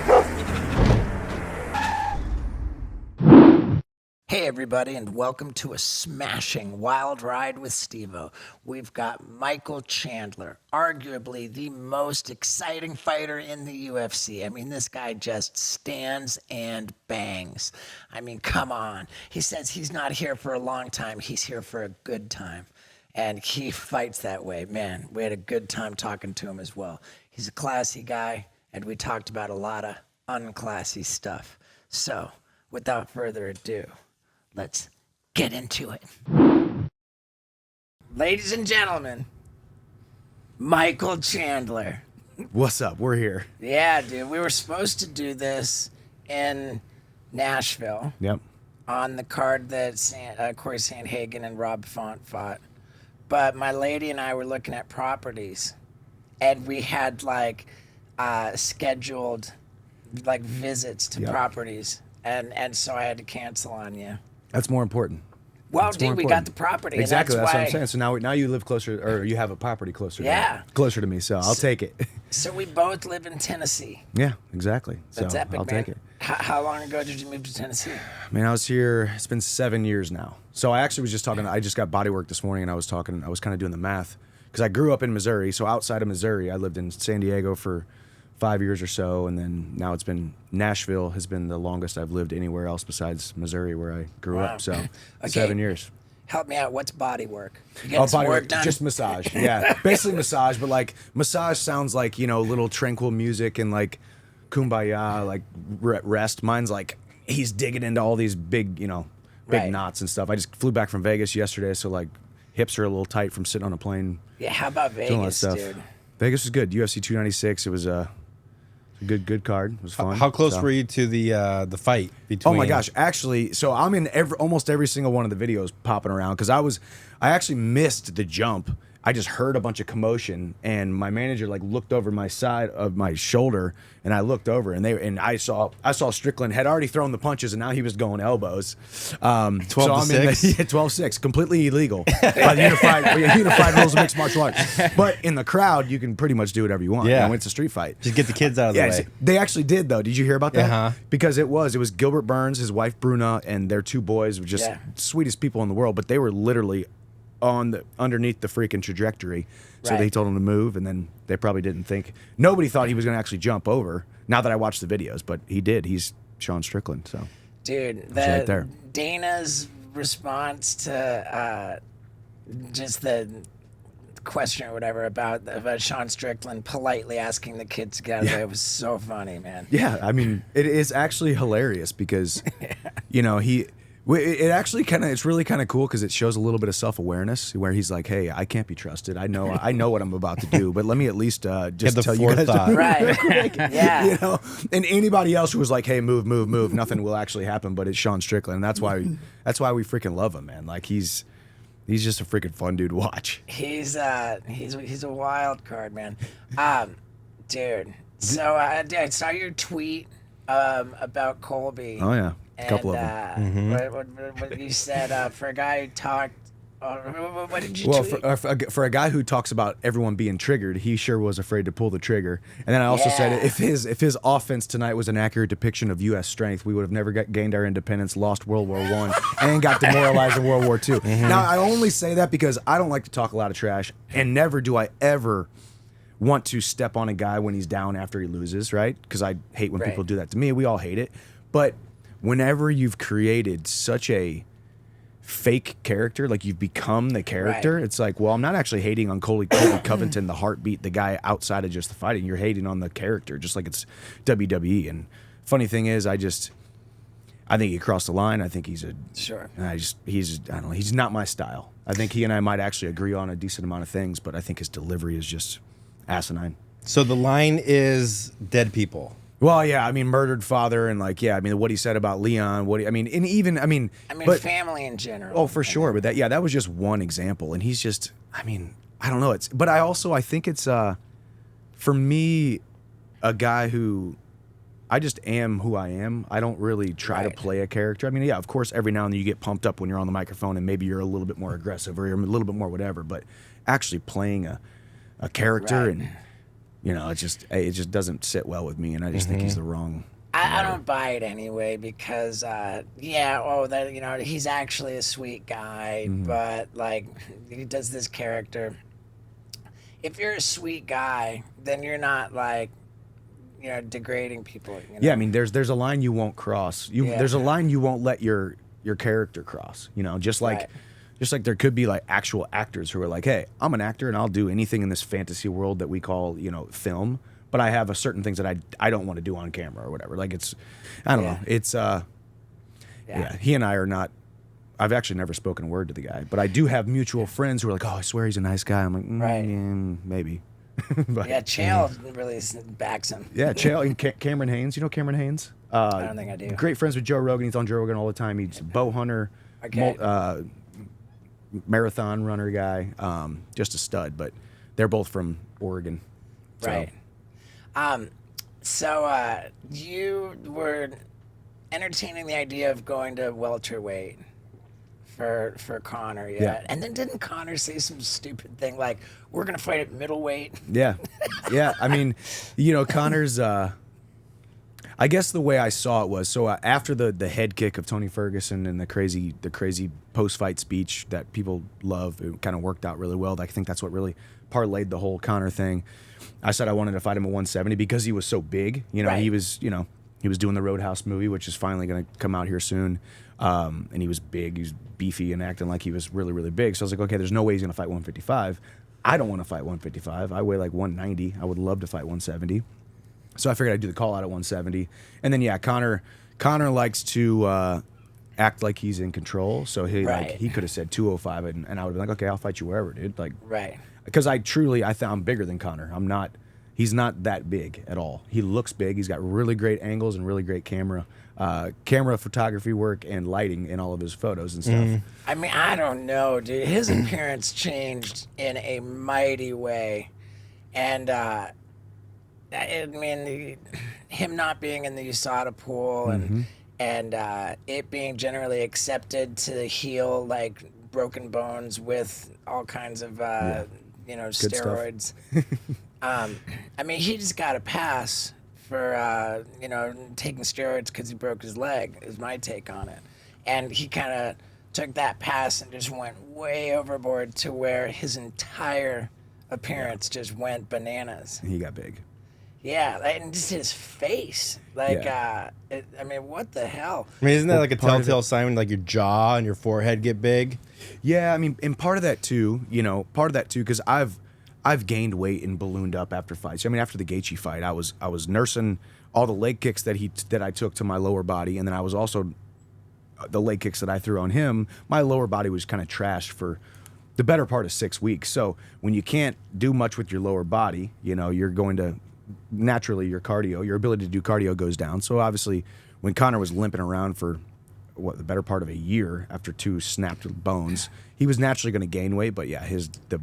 Hey everybody, and welcome to a smashing wild ride with Steve-O. We've got Michael Chandler, arguably the most exciting fighter in the UFC. I mean, this guy just stands and bangs. I mean, come on. He says he's not here for a long time, he's here for a good time. And he fights that way. Man, we had a good time talking to him as well. He's a classy guy, and we talked about a lot of unclassy stuff. So, without further ado, let's get into it. Ladies and gentlemen, Michael Chandler. What's up? We're here. Yeah, dude. We were supposed to do this in Nashville. Yep. On the card that Corey Sandhagen and Rob Font fought. But my lady and I were looking at properties, and we had scheduled visits to properties, and so I had to cancel on you. That's more important. Well, dude, we got the property. Exactly, and that's what I'm saying. So now you live closer, or you have a property closer. Closer to me. So I'll take it. So we both live in Tennessee. Yeah, exactly. That's so epic, I'll man. take it. How long ago did you move to Tennessee? Man, I was here. It's been 7 years now. So I actually was just talking. I just got body work this morning, and I was kind of doing the math because I grew up in Missouri. So outside of Missouri, I lived in San Diego for 5 years or so, and then now it's been Nashville has been the longest I've lived anywhere else besides Missouri, where I grew up. So Okay. 7 years. Help me out. What's body work? You getting some Body work work, done? just massage. Yeah, basically massage, but massage sounds like little tranquil music and kumbaya, rest. Mine's he's digging into all these big knots and stuff. I just flew back from Vegas yesterday, so hips are a little tight from sitting on a plane. Yeah, how about Vegas, dude? Vegas was good. UFC 296. It was a good card. It was fun. How close were you to the fight between? Oh my gosh! Actually, so I'm in almost every single one of the videos popping around because I actually missed the jump. I just heard a bunch of commotion, and my manager looked over my side of my shoulder, and I looked over, and I saw Strickland had already thrown the punches, and now he was going elbows. 12-6, 12-6, completely illegal by the unified rules of mixed martial arts. But in the crowd, you can pretty much do whatever you want. Yeah, it's a street fight. Just get the kids out of the way. They actually did though. Did you hear about that? Uh-huh. Because it was Gilbert Burns, his wife Bruna, and their two boys were just sweetest people in the world, but they were literally underneath the freaking trajectory. So they told him to move, and then they probably didn't think. Nobody thought he was going to actually jump over. Now that I watched the videos, but he did. He's Sean Strickland. So, dude, right there. Dana's response to just the question or whatever about Sean Strickland politely asking the kids to get out of the way, it was so funny, man. Yeah, I mean, it is actually hilarious because, it actually it's really kind of cool because it shows a little bit of self-awareness where he's like, hey, I can't be trusted. I know what I'm about to do, but let me at least just tell you guys to move right. Yeah. And anybody else who was like, hey, move, nothing will actually happen, but it's Sean Strickland. And that's why we freaking love him, man. He's just a freaking fun dude to watch. He's a wild card, man. Dude. So I saw your tweet about Colby. Oh yeah. A couple of them. What you said for a guy who talked. What did you tweet? Well, for a guy who talks about everyone being triggered, he sure was afraid to pull the trigger. And then I also said if his offense tonight was an accurate depiction of U.S. strength, we would have never gained our independence, lost World War I, and got demoralized in World War II. Now, I only say that because I don't like to talk a lot of trash, and never do I ever want to step on a guy when he's down after he loses, right? Because I hate when people do that to me. We all hate it. But whenever you've created such a fake character, you've become the character, it's well, I'm not actually hating on Colby Covington, the heartbeat, the guy outside of just the fighting. You're hating on the character, just like it's WWE. And funny thing is, I think he crossed the line. I think he's he's not my style. I think he and I might actually agree on a decent amount of things, but I think his delivery is just asinine. So the line is dead people. Well, yeah, I mean, murdered father, and what he said about Leon, but family in general. Oh, for sure, but that was just one example, and he's just, I don't know, but I think it's, for me, a guy who, I just am who I am. I don't really try to play a character. Of course, every now and then you get pumped up when you're on the microphone, and maybe you're a little bit more aggressive or you're a little bit more whatever, but actually playing a character and You know, it just doesn't sit well with me, and I just think he's the wrong. I don't buy it anyway because, he's actually a sweet guy, but like he does this character. If you're a sweet guy, then you're not like, degrading people. Yeah, I mean, there's a line you won't cross. There's a line you won't let your character cross. You know, just like there could be like actual actors who are like, hey, I'm an actor and I'll do anything in this fantasy world that we call film. But I have a certain things that I don't want to do on camera or whatever. Like I don't know. It's he and I are not. I've actually never spoken a word to the guy, but I do have mutual friends who are like, oh, I swear he's a nice guy. I'm like, maybe. But, Chael really backs him. Yeah, Chael and Cameron Haynes. You know Cameron Haynes? I don't think I do. Great friends with Joe Rogan. He's on Joe Rogan all the time. He's a bow hunter, marathon runner guy. Just a stud. But they're both from Oregon. So. Right. So you were entertaining the idea of going to welterweight for Conor, and then didn't Conor say some stupid thing like, we're gonna fight at middleweight? Yeah. I mean, Conor's. I guess the way I saw it was after the head kick of Tony Ferguson and the crazy post fight speech that people love, it kind of worked out really well. I think that's what really parlayed the whole Conor thing. I said I wanted to fight him at 170 because he was so big. He was doing the Roadhouse movie, which is finally going to come out here soon. And he was big, he was beefy and acting like he was really, really big. So I was like, okay, there's no way he's going to fight 155. I don't want to fight 155. I weigh like 190. I would love to fight 170. So I figured I'd do the call out at 170. And then, Conor likes to act like he's in control. So he could have said 205 and I would have been like, okay, I'll fight you wherever, dude. Like, right. Because I think I'm bigger than Conor. He's not that big at all. He looks big. He's got really great angles and really great camera photography work and lighting in all of his photos and stuff. I mean, I don't know, dude. His appearance changed in a mighty way. And, him not being in the USADA pool and it being generally accepted to heal like broken bones with all kinds of steroids. He just got a pass for taking steroids because he broke his leg. Is my take on it, and he kind of took that pass and just went way overboard to where his entire appearance just went bananas. He got big. Yeah, and just his face. Like, what the hell? I mean, isn't that like a telltale sign when like your jaw and your forehead get big? Yeah, I mean, and part of that too, because I've gained weight and ballooned up after fights. I mean, after the Gaethje fight, I was nursing all the leg kicks that I took to my lower body, and then I was also the leg kicks that I threw on him. My lower body was kind of trashed for the better part of 6 weeks. So when you can't do much with your lower body, you're going to naturally your ability to do cardio goes down. So obviously, when Conor was limping around for the better part of a year after 2 snapped bones, he was naturally going to gain weight. But yeah,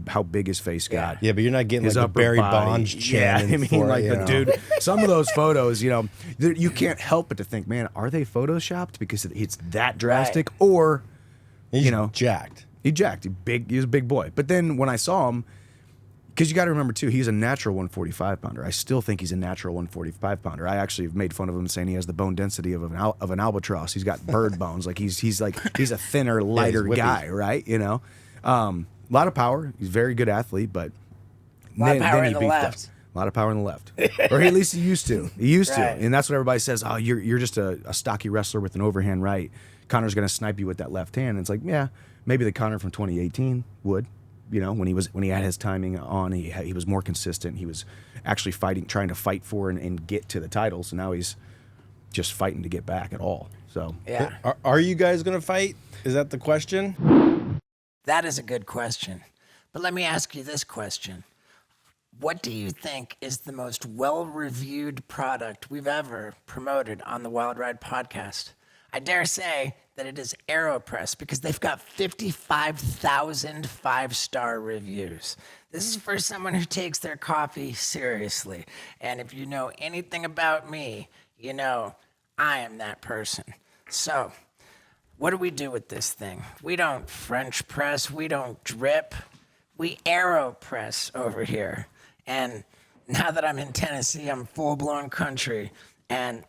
how big his face got. Yeah, but you're not getting like the Barry Bonds chin. Yeah, I mean, the dude. Some of those photos, you can't help but to think, man, are they photoshopped because it's that drastic, or he's jacked. He jacked. He was a big boy. But then when I saw him, because you got to remember too, he's a natural 145 pounder. I still think he's a natural 145 pounder. I actually have made fun of him saying he has the bone density of an albatross. He's got bird bones. Like he's a thinner, lighter guy, right? A lot of power. He's a very good athlete, but a lot of power in the left. A lot of power in the left, or at least he used to. And that's what everybody says. Oh, you're just a stocky wrestler with an overhand right. Conor's going to snipe you with that left hand. And it's like, yeah, maybe the Conor from 2018 would. When he had his timing on, he was more consistent. He was actually trying to fight for and get to the title. So now he's just fighting to get back at all. So yeah, are you guys gonna fight? Is that the question? That is a good question. But let me ask you this question: what do you think is the most well-reviewed product we've ever promoted on the Wild Ride podcast? I dare say that it is AeroPress because they've got 55,000 5-star reviews. This is for someone who takes their coffee seriously. And if you know anything about me, you know I am that person. So, what do we do with this thing? We don't French press, we don't drip, we AeroPress over here. And now that I'm in Tennessee, I'm full-blown country, and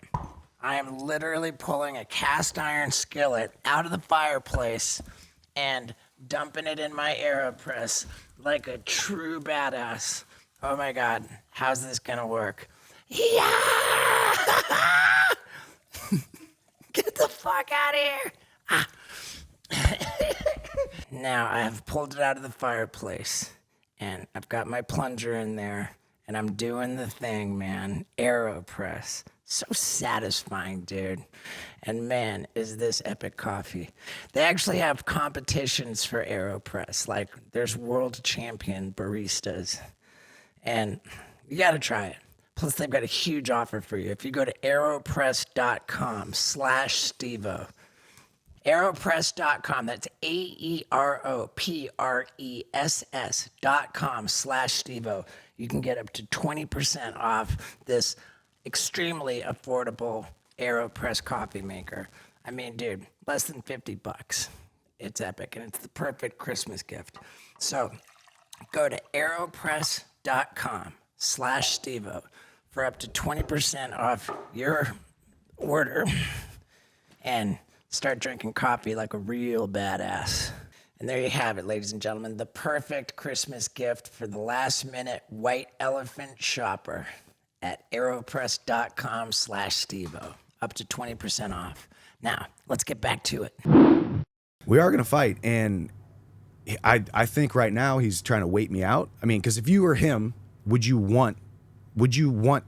I am literally pulling a cast iron skillet out of the fireplace and dumping it in my aeropress like a true badass. Oh my God, how's this gonna work? Yeah! Get the fuck out of here! Now I have pulled it out of the fireplace, and I've got my plunger in there, and I'm doing the thing, man. Aeropress. So satisfying, dude. And man, is this epic coffee. They actually have competitions for AeroPress. Like, there's world champion baristas. And you gotta try it. Plus, they've got a huge offer for you. If you go to aeropress.com/Stevo, aeropress.com, that's aeropress.com/Stevo, you can get up to 20% off this extremely affordable AeroPress coffee maker. I mean, dude, less than $50. It's epic, and it's the perfect Christmas gift. So go to aeropress.com/Stevo for up to 20% off your order and start drinking coffee like a real badass. And there you have it, ladies and gentlemen, the perfect Christmas gift for the last-minute white elephant shopper at aeropress.com/Stevo. Up to 20% off. Now, let's get back to it. We are going to fight, and I think right now he's trying to wait me out. I mean, because if you were him, would you want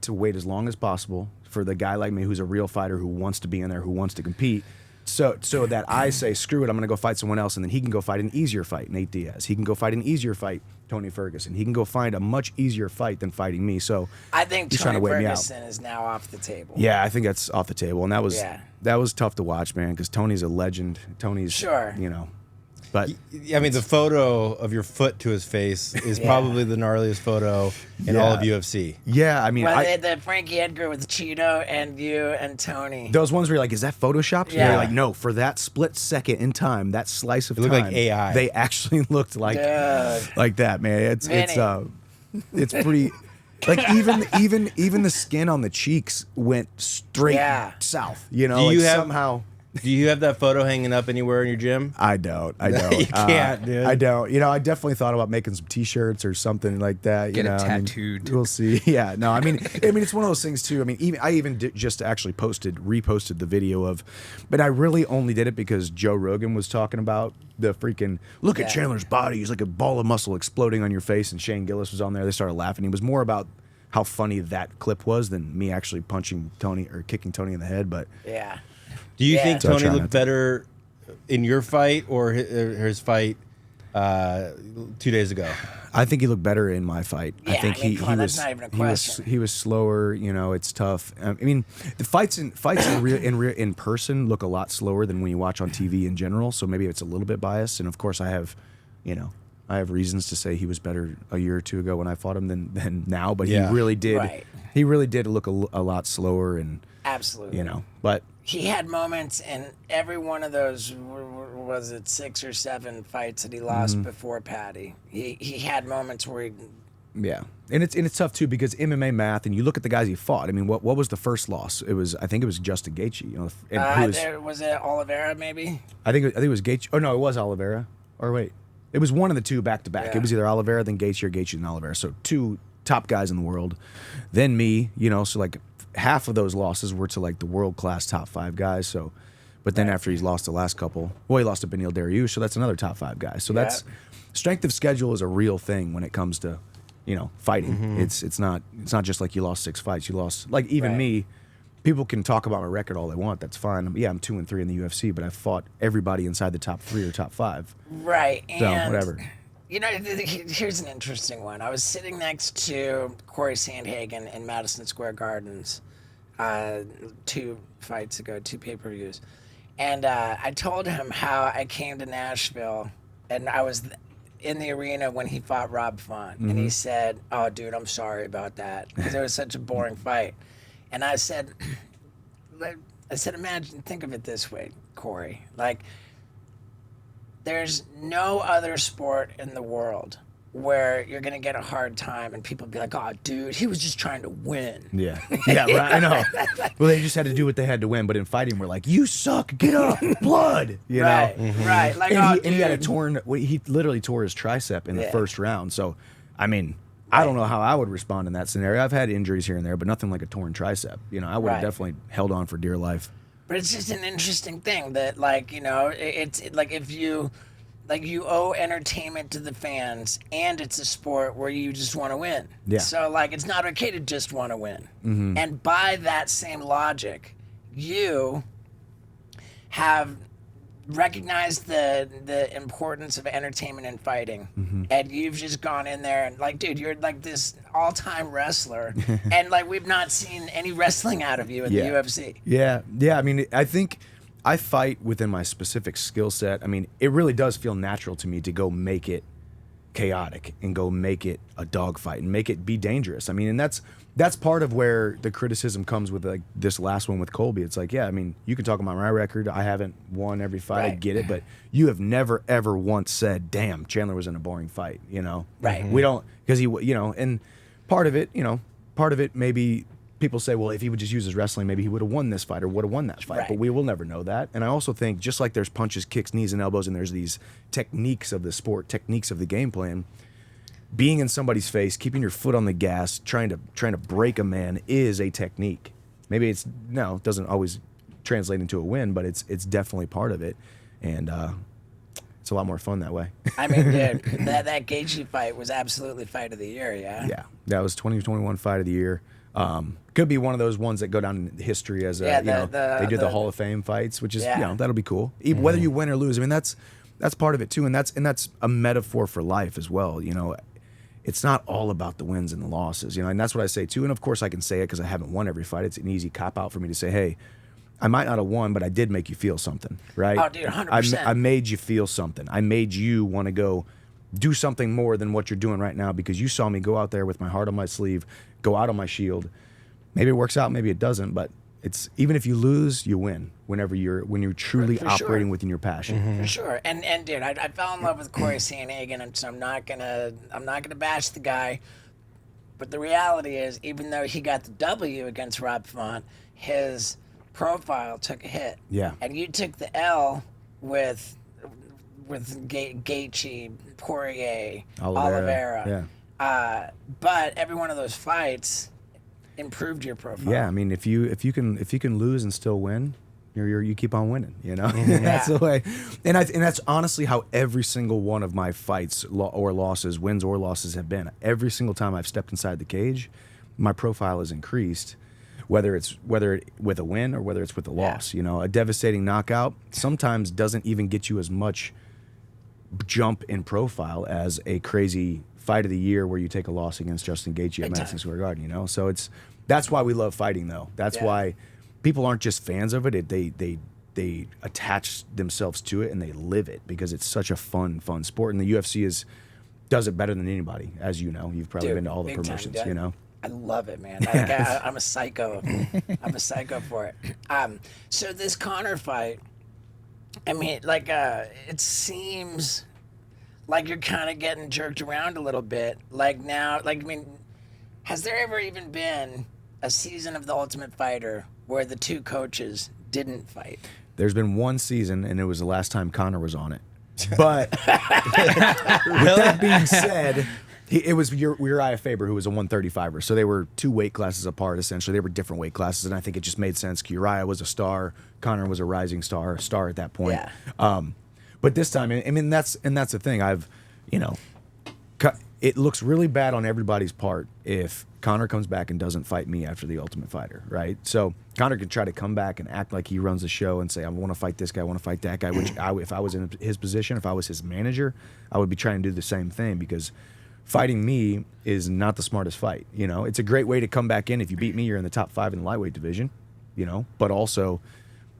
to wait as long as possible for the guy like me who's a real fighter who wants to be in there, who wants to compete? So that I say, screw it, I'm going to go fight someone else, and then he can go fight an easier fight, Nate Diaz. He can go fight an easier fight, Tony Ferguson. He can go find a much easier fight than fighting me. So I think he's trying Tony to wait me out. Ferguson is now off the table. Yeah, I think that's off the table, and that was tough to watch, man, because Tony's a legend. Tony's, sure, you know. But I mean, the photo of your foot to his face is probably the gnarliest photo in all of UFC. Yeah, I mean, well, the Frankie Edgar with Cheeto and you and Tony. Those ones where you're like, is that photoshopped? Yeah. You're like, no, for that split second in time, that slice of It time, looked like AI. they actually looked like that, man. It's pretty. Like even the skin on the cheeks went straight south. You know, somehow. Do you have that photo hanging up anywhere in your gym? I don't. You can't, dude. I don't. You know, I definitely thought about making some T-shirts or something like that. Get you know, it tattooed. We'll see. Yeah. No. I mean, it's one of those things too. I mean, I even just actually reposted the video of, but I really only did it because Joe Rogan was talking about the freaking look at Chandler's body. He's like a ball of muscle exploding on your face, and Shane Gillis was on there. They started laughing. It was more about how funny that clip was than me actually punching Tony or kicking Tony in the head. But yeah. Do you think So Tony looked better in your fight or his fight 2 days ago? I think he looked better in my fight. Yeah, I think he was that's not even a question. he was slower. You know, it's tough. I mean, the fights in person look a lot slower than when you watch on TV in general. So maybe it's a little bit biased. And of course, I have reasons to say he was better a year or two ago when I fought him than now. But he really did. Right. He really did look a lot slower and Absolutely. you know, but. He had moments in every one of those, was it 6 or 7 fights that he lost before Paddy. He had moments where he... Yeah, and it's tough too because MMA math, and you look at the guys he fought. I mean, what was the first loss? I think it was Justin Gaethje. You know, and was it Oliveira maybe? I think it was Gaethje. Oh no, it was Oliveira. Or wait, it was one of the two back to back. It was either Oliveira then Gaethje or Gaethje then Oliveira. So 2 top guys in the world, then me. You know, so like half of those losses were to like the world class top 5 guys. So, but then after he's lost the last couple, well, he lost to Beneil Dariush, so that's another top 5 guy. So that's strength of schedule is a real thing when it comes to, you know, fighting. It's not just like you lost 6 fights. You lost like even me. People can talk about my record all they want. That's fine. Yeah, I'm 2-3 in the UFC, but I fought everybody inside the top 3 or top 5. Right. So and whatever. You know, here's an interesting one. I was sitting next to Corey Sandhagen in Madison Square Gardens 2 fights ago, 2 pay-per-views. And I told him how I came to Nashville, and I was in the arena when he fought Rob Font. And he said, oh, dude, I'm sorry about that, because it was such a boring fight. And I said, imagine, think of it this way, Corey. Like, there's no other sport in the world where you're gonna get a hard time, and people be like, "Oh, dude, he was just trying to win." Yeah, yeah, right. I know. Well, they just had to do what they had to win. But in fighting, we're like, "You suck. Get up, blood." You Right, know, right. Like, and he had a torn. He literally tore his tricep in the first round. So, I mean, I don't know how I would respond in that scenario. I've had injuries here and there, but nothing like a torn tricep. You know, I would have definitely held on for dear life. But it's just an interesting thing that, like, you know, it's like if you. Like, you owe entertainment to the fans, and it's a sport where you just want to win. Yeah. So, like, it's not okay to just want to win. And by that same logic, you have recognized the importance of entertainment and fighting. And you've just gone in there and, like, dude, you're like this all-time wrestler. And, like, we've not seen any wrestling out of you at the UFC. Yeah, yeah. I mean, I think I fight within my specific skill set. I mean, it really does feel natural to me to go make it chaotic and go make it a dogfight and make it be dangerous. I mean, and that's part of where the criticism comes with, like, this last one with Colby. It's like, yeah, I mean, you can talk about my record. I haven't won every fight. I get it, but you have never ever once said, "Damn, Chandler was in a boring fight." You know, Right? We don't, because he, you know, and part of it maybe. People say, well, if he would just use his wrestling, maybe he would have won this fight or would have won that fight. But we will never know that. And I also think, just like there's punches, kicks, knees, and elbows, and there's these techniques of the sport, techniques of the game plan, being in somebody's face, keeping your foot on the gas, trying to break a man is a technique. Maybe it doesn't always translate into a win, but it's definitely part of it. And it's a lot more fun that way. I mean, dude, that Gaethje fight was absolutely fight of the year, yeah? Yeah, that was 2021 fight of the year. Could be one of those ones that go down in history as they do the Hall of Fame fights, which is that'll be cool. Whether you win or lose, I mean that's part of it too, and that's a metaphor for life as well. You know, it's not all about the wins and the losses. You know, and that's what I say too. And of course, I can say it because I haven't won every fight. It's an easy cop out for me to say, hey, I might not have won, but I did make you feel something, right? Oh, dude, 100%. I made you feel something. I made you want to go do something more than what you're doing right now because you saw me go out there with my heart on my sleeve, go out on my shield. Maybe it works out, maybe it doesn't, but it's even if you lose, you win when you're truly For operating sure. within your passion. For sure. And dude, I fell in love with Corey Sandhagen, and so I'm not gonna bash the guy. But the reality is, even though he got the W against Rob Font, his profile took a hit. Yeah. And you took the L with Gaethje, Poirier, Oliveira. Yeah. But every one of those fights improved your profile. Yeah, I mean, if you can lose and still win, you keep on winning. You know, that's the way. And that's honestly how every single one of my fights or losses, wins or losses, have been. Every single time I've stepped inside the cage, my profile has increased. Whether it's with a win or whether it's with a loss. You know, a devastating knockout sometimes doesn't even get you as much jump in profile as a crazy fight of the year where you take a loss against Justin Gaethje at Madison Square Garden, you know? So that's why we love fighting, though. That's why people aren't just fans of it. They attach themselves to it and they live it because it's such a fun sport. And the UFC does it better than anybody, as you know. You've probably been to all the promotions, you know? I love it, man. I'm a psycho. I'm a psycho for it. So this Conor fight, I mean, like, it seems like you're kind of getting jerked around a little bit. Like now, like, I mean, has there ever even been a season of The Ultimate Fighter where the two coaches didn't fight? There's been one season, and it was the last time Conor was on it. But with that being said, it was Uriah Faber, who was a 135er. So they were two weight classes apart, essentially. They were different weight classes, and I think it just made sense. Uriah was a star. Conor was a rising star at that point. Yeah. But this time, I mean, that's the thing. It looks really bad on everybody's part if Conor comes back and doesn't fight me after the Ultimate Fighter, right? So Conor can try to come back and act like he runs the show and say, I want to fight this guy, I want to fight that guy, which if I was in his position, if I was his manager, I would be trying to do the same thing because fighting me is not the smartest fight. You know, it's a great way to come back in. If you beat me, you're in the top 5 in the lightweight division, you know, but also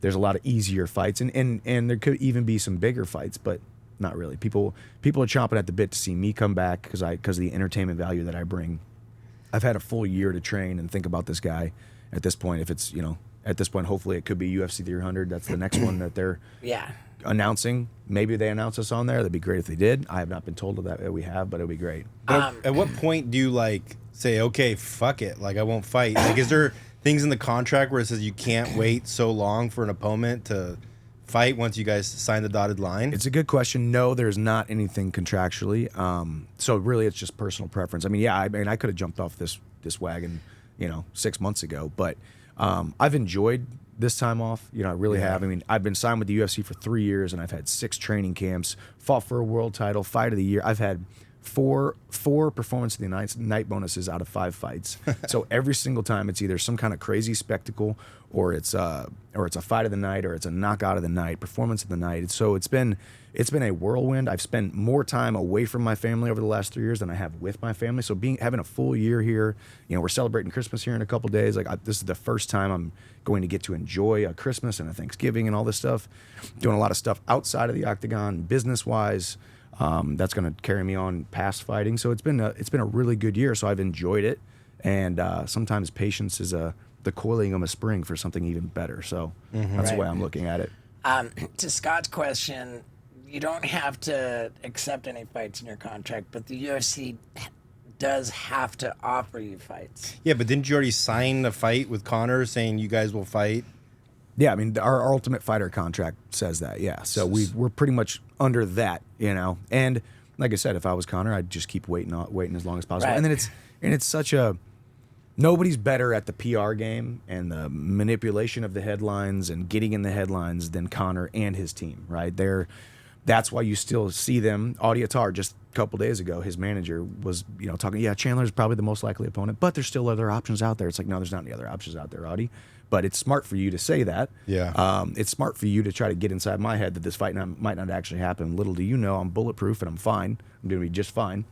there's a lot of easier fights and there could even be some bigger fights, but not really. People are chomping at the bit to see me come back because of the entertainment value that I bring. I've had a full year to train and think about this guy. At this point, if it's, you know, at this point, hopefully it could be UFC 300. That's the next one that they're announcing. Maybe they announce us on there. That'd be great if they did. I have not been told of that we have, but it'd be great. But at what point do you like say, okay, fuck it, like I won't fight? Like, is there things in the contract where it says you can't wait so long for an opponent to fight once you guys sign the dotted line? It's a good question. No, there's not anything contractually. So really, it's just personal preference. I mean, yeah, I could have jumped off this wagon, 6 months ago, but I've enjoyed this time off. I really have. I mean, I've been signed with the UFC for 3 years, and I've had 6 training camps, fought for a world title, fight of the year. I've had four performance of the night bonuses out of 5 fights. So every single time it's either some kind of crazy spectacle, or it's a fight of the night, or it's a knockout of the night, performance of the night. So it's been a whirlwind. I've spent more time away from my family over the last 3 years than I have with my family. So having a full year here, we're celebrating Christmas here in a couple days. This is the first time I'm going to get to enjoy a Christmas and a Thanksgiving and all this stuff. Doing a lot of stuff outside of the octagon, business wise. That's going to carry me on past fighting. So it's been a really good year. So I've enjoyed it, and sometimes patience is the coiling of a spring for something even better. So that's the way I'm looking at it. To Scott's question, you don't have to accept any fights in your contract, but the UFC does have to offer you fights. Yeah, but didn't you already sign a fight with Conor saying you guys will fight? Yeah, I mean, our Ultimate Fighter contract says that, yeah. So we're pretty much under that, And like I said, if I was Conor, I'd just keep waiting as long as possible. Right. And then it's such a... Nobody's better at the PR game and the manipulation of the headlines and getting in the headlines than Conor and his team, right? That's why you still see them. Audi Attar, just a couple days ago, his manager was, talking, yeah, Chandler's probably the most likely opponent, but there's still other options out there. It's like, no, there's not any other options out there, Audi. But it's smart for you to say that. Yeah. It's smart for you to try to get inside my head that this fight might not actually happen. Little do you know, I'm bulletproof and I'm fine. I'm going to be just fine.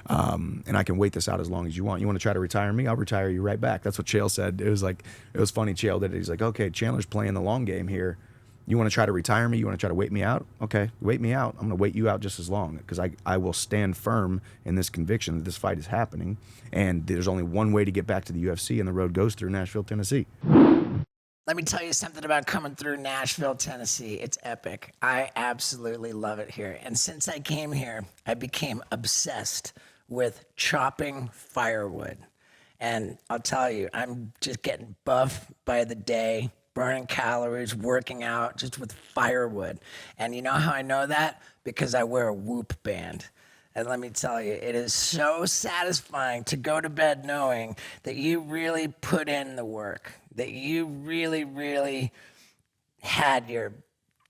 And I can wait this out as long as you want. You want to try to retire me? I'll retire you right back. That's what Chael said. It was funny. Chael did it. He's like, okay, Chandler's playing the long game here. You want to try to retire me? You want to try to wait me out? Okay, wait me out. I'm going to wait you out just as long, because I will stand firm in this conviction that this fight is happening. And there's only one way to get back to the UFC, and the road goes through Nashville, Tennessee. Let me tell you something about coming through Nashville, Tennessee. It's epic. I absolutely love it here. And since I came here, I became obsessed with chopping firewood. And I'll tell you, I'm just getting buff by the day, burning calories, working out just with firewood. And you know how I know that? Because I wear a Whoop band. And let me tell you, it is so satisfying to go to bed knowing that you really put in the work, that you really, really had your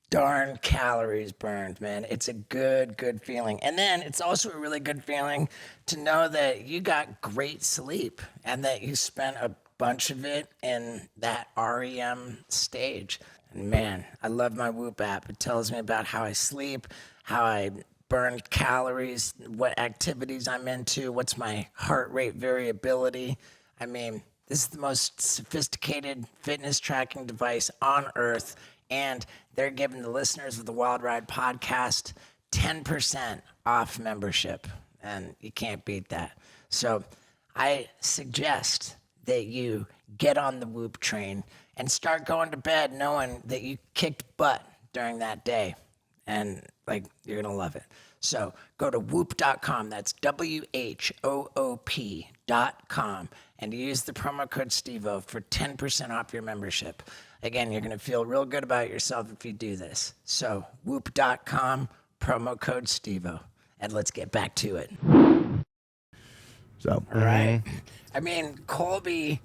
darn calories burned, man. It's a good feeling. And then it's also a really good feeling to know that you got great sleep and that you spent a bunch of it in that REM stage. And man, I love my Whoop app. It tells me about how I sleep, how I burn calories, what activities I'm into, what's my heart rate variability. I mean, this is the most sophisticated fitness tracking device on earth, and they're giving the listeners of the Wild Ride podcast 10% off membership, and you can't beat that. So I suggest that you get on the Whoop train and start going to bed knowing that you kicked butt during that day, and you're gonna love it. So go to whoop.com, that's WHOOP.com, and use the promo code STEVO for 10% off your membership. Again, you're gonna feel real good about yourself if you do this. So whoop.com, promo code STEVO, and let's get back to it. So, All right. I mean, Colby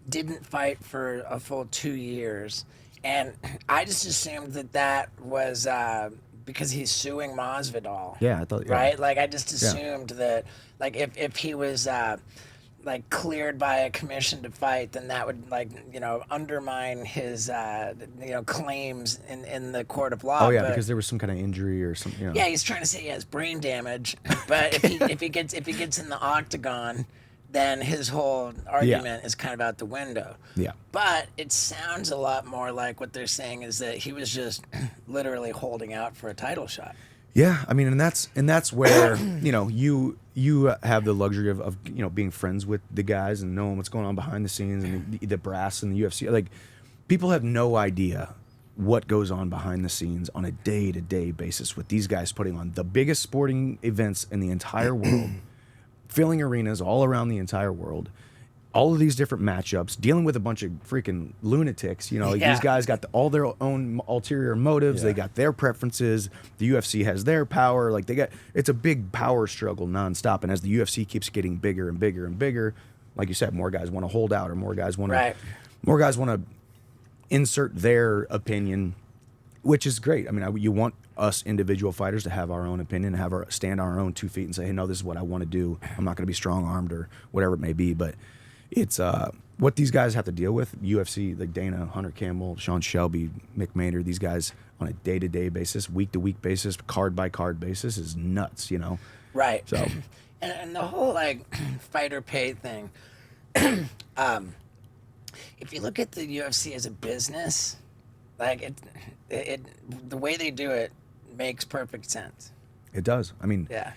didn't fight for a full 2 years, and I just assumed that was because he's suing Masvidal. Yeah, I thought. Yeah. Right? I just assumed that, if he was cleared by a commission to fight, then that would undermine his claims in the court of law. Oh yeah, because there was some kind of injury or something. Yeah, he's trying to say he has brain damage, but if he gets in the octagon, then his whole argument is kind of out the window. Yeah. But it sounds a lot more like what they're saying is that he was just literally holding out for a title shot. Yeah, I mean, and that's where you have the luxury of being friends with the guys and knowing what's going on behind the scenes and the brass and the UFC. People have no idea what goes on behind the scenes on a day-to-day basis with these guys putting on the biggest sporting events in the entire world, filling arenas all around the entire world, all of these different matchups, dealing with a bunch of freaking lunatics. You know, like these guys got all their own ulterior motives. They got their preferences. The UFC has their power. Like it's a big power struggle nonstop. And as the UFC keeps getting bigger and bigger and bigger, like you said, more guys want to hold out, or more guys want to insert their opinion, which is great. I mean, you want us individual fighters to have our own opinion, stand on our own 2 feet and say, hey, no, this is what I want to do. I'm not going to be strong-armed or whatever it may be. But it's what these guys have to deal with. UFC, like Dana, Hunter Campbell, Sean Shelby, Mick Maynard, these guys on a day-to-day basis, week-to-week basis, card-by-card basis is nuts, you know? Right. So, and the whole, like, fighter pay thing, if you look at the UFC as a business, like, the way they do it makes perfect sense. it does. I mean, Yeah.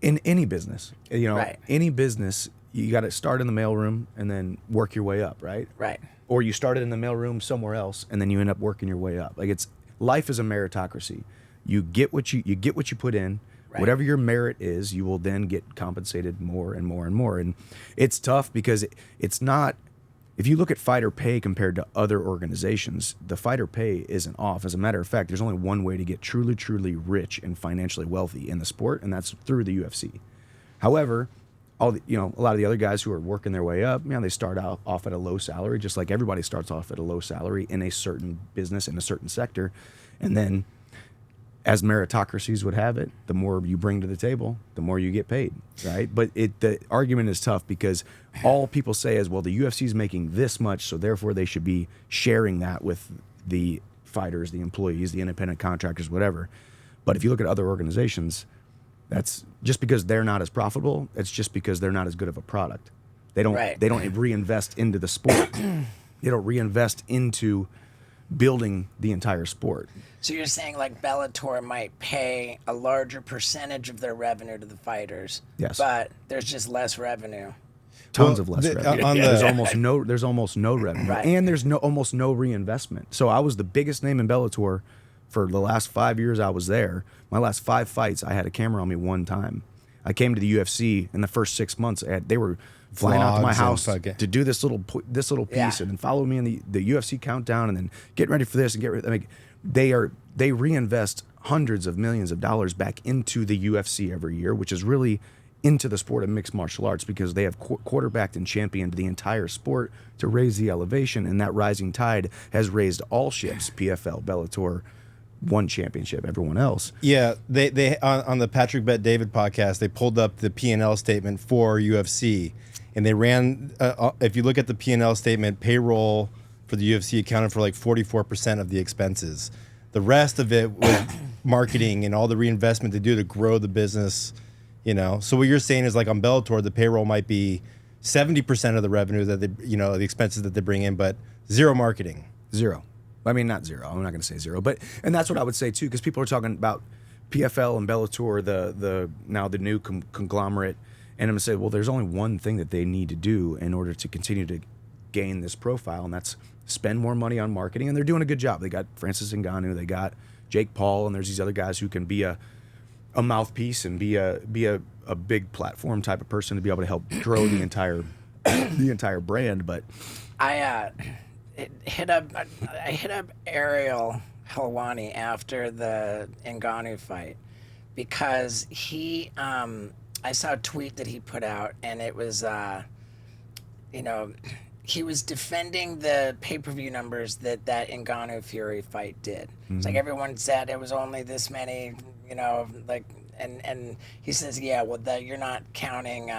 in any business, you know, Right. any business, you got to start in the mailroom and then work your way up, right? Right. Or you started in the mailroom somewhere else and then you end up working your way up. Like, life is a meritocracy. You get what you put in. Right. Whatever your merit is, you will then get compensated more and more and more. And it's tough because it's not. If you look at fighter pay compared to other organizations, the fighter pay isn't off. As a matter of fact, there's only one way to get truly, truly rich and financially wealthy in the sport, and that's through the UFC. However, a lot of the other guys who are working their way up, they start out off at a low salary, just like everybody starts off at a low salary in a certain business, in a certain sector. And then, as meritocracies would have it, the more you bring to the table, the more you get paid, right? But the argument is tough because all people say is, well, the UFC is making this much, so therefore they should be sharing that with the fighters, the employees, the independent contractors, whatever. But if you look at other organizations, that's just because they're not as profitable. It's just because they're not as good of a product. They don't reinvest into the sport. They don't reinvest into building the entire sport. So you're saying, like, Bellator might pay a larger percentage of their revenue to the fighters. Yes. But there's just less revenue. Tons of less revenue. There's almost no revenue, Right. and there's almost no reinvestment. So I was the biggest name in Bellator for the last 5 years I was there. My last 5 fights, I had a camera on me one time. I came to the UFC in the first 6 months. They were flying out to my house to do this little piece, and then follow me in the UFC countdown, and then get ready for this and get ready. I mean, they reinvest hundreds of millions of dollars back into the UFC every year, which is really into the sport of mixed martial arts, because they have quarterbacked and championed the entire sport to raise the elevation, and that rising tide has raised all ships. PFL, Bellator, one championship, everyone else. Yeah, they on the Patrick Bet David podcast, they pulled up the P&L statement for UFC, and they ran. If you look at the P&L statement, payroll for the UFC accounted for like 44% of the expenses. The rest of it was marketing and all the reinvestment they do to grow the business. You know, so what you're saying is, like, on Bellator, the payroll might be 70% of the revenue that they, the expenses that they bring in, but zero marketing. Zero. I mean, not zero. I'm not going to say zero, and that's what I would say too, because people are talking about PFL and Bellator, the now the new conglomerate, and I'm going to say, well, there's only one thing that they need to do in order to continue to gain this profile, and that's spend more money on marketing, and they're doing a good job. They got Francis Ngannou, they got Jake Paul, and there's these other guys who can be a mouthpiece and be a big platform type of person to be able to help grow the entire brand. But I hit up Ariel Helwani after the Ngannou fight, because I saw a tweet that he put out, and it was he was defending the pay-per-view numbers that Ngannou Fury fight did. It's like everyone said it was only this many, and he says, yeah, well, you're not counting,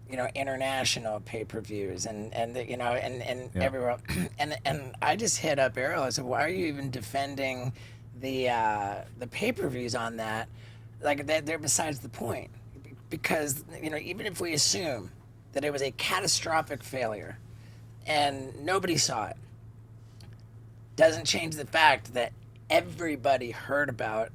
international pay-per-views and everywhere. And I just hit up Ariel. I said, why are you even defending the pay-per-views on that? Like, they're besides the point, because even if we assume that it was a catastrophic failure and nobody saw it, doesn't change the fact that everybody heard about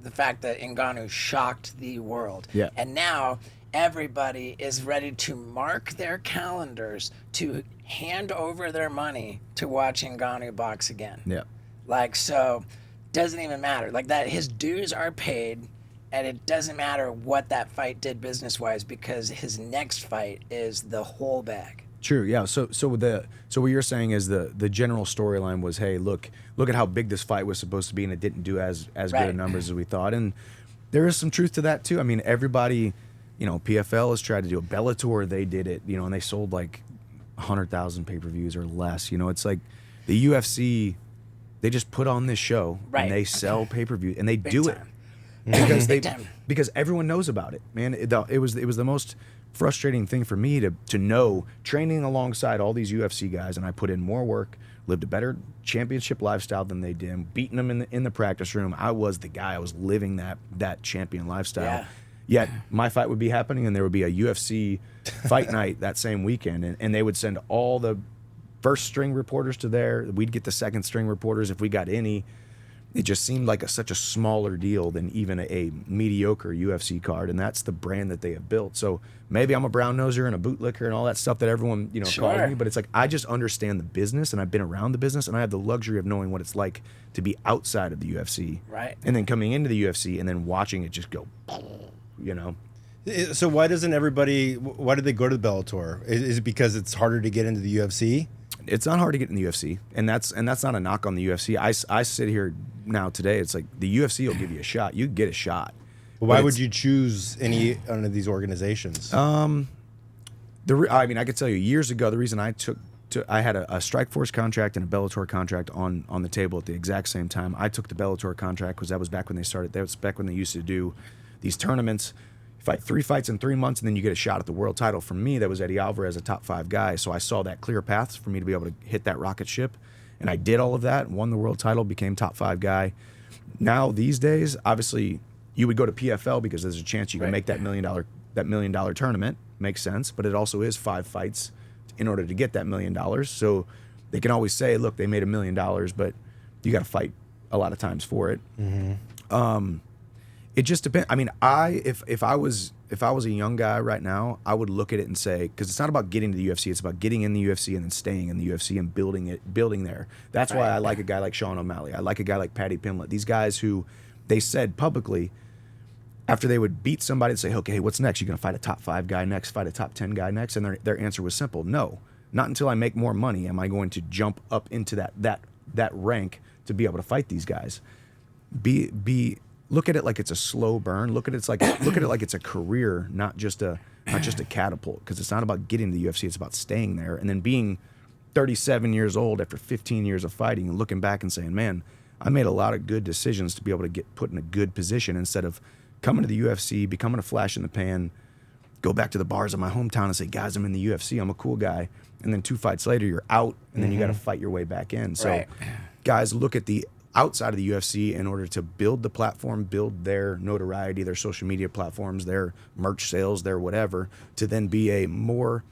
the fact that Ngannou shocked the world. Yeah. And now everybody is ready to mark their calendars to hand over their money to watch Ngannou box again. yeah, Like, so doesn't even matter. Like that, his dues are paid, and it doesn't matter what that fight did business wise because his next fight is the whole bag. True. Yeah. So what you're saying is the general storyline was, hey, look at how big this fight was supposed to be, and it didn't do as good Right. a numbers as we thought. And there is some truth to that too. I mean, everybody, PFL has tried to do a Bellator. They did it, and they sold like 100,000 pay-per-views or less. It's like the UFC. They just put on this show Right. and they sell pay-per-view and they do time. it because Big time. because everyone knows about it, man. It was the most frustrating thing for me to know, training alongside all these UFC guys, and I put in more work, lived a better championship lifestyle than they did, beating them in the practice room. I was the guy. I was living that champion lifestyle. Yeah. Yet my fight would be happening, and there would be a UFC fight night that same weekend, and they would send all the first string reporters to there. We'd get the second string reporters if we got any. It just seemed like such a smaller deal than even a mediocre UFC card, and that's the brand that they have built. So maybe I'm a brown noser and a bootlicker and all that stuff that everyone calls me, but it's like I just understand the business and I've been around the business and I have the luxury of knowing what it's like to be outside of the UFC, Right. and then coming into the UFC and then watching it just go, So why doesn't everybody? Why do they go to the Bellator? Is it because it's harder to get into the UFC? It's not hard to get in the UFC, and that's not a knock on the UFC. I sit here now today. It's like the UFC will give you a shot. You get a shot. But why would you choose any one of these organizations? I mean, I could tell you years ago the reason I had a Strikeforce contract and a Bellator contract on the table at the exact same time. I took the Bellator contract because that was back when they started. That was back when they used to do these tournaments. Fight 3 fights in 3 months, and then you get a shot at the world title. For me, that was Eddie Alvarez, a top 5 guy. So I saw that clear path for me to be able to hit that rocket ship, and I did all of that. Won the world title, became top 5 guy. Now these days, obviously, you would go to PFL because there's a chance you can make that $1 million tournament. Makes sense, but it also is 5 fights in order to get that $1 million. So they can always say, look, they made $1 million, but you got to fight a lot of times for it. It just depends. I mean, if I was a young guy right now, I would look at it and say, because it's not about getting to the UFC, it's about getting in the UFC and then staying in the UFC and building there. That's why I like a guy like Sean O'Malley. I like a guy like Paddy Pimblett. These guys who they said publicly after they would beat somebody and say, okay, what's next? You're gonna fight a top 5 guy next, fight a top 10 guy next, and their answer was simple: no, not until I make more money am I going to jump up into that rank to be able to fight these guys. Look at it like it's a slow burn. Look at it like it's a career, not just a catapult. Because it's not about getting to the UFC; it's about staying there and then being 37 years old after 15 years of fighting and looking back and saying, "Man, I made a lot of good decisions to be able to get put in a good position instead of coming to the UFC, becoming a flash in the pan, go back to the bars of my hometown and say, guys, I'm in the UFC, I'm a cool guy, and then 2 fights later you're out, and then you got to fight your way back in." So, guys, look at the outside of the UFC in order to build the platform, build their notoriety, their social media platforms, their merch sales, their whatever, to then be a more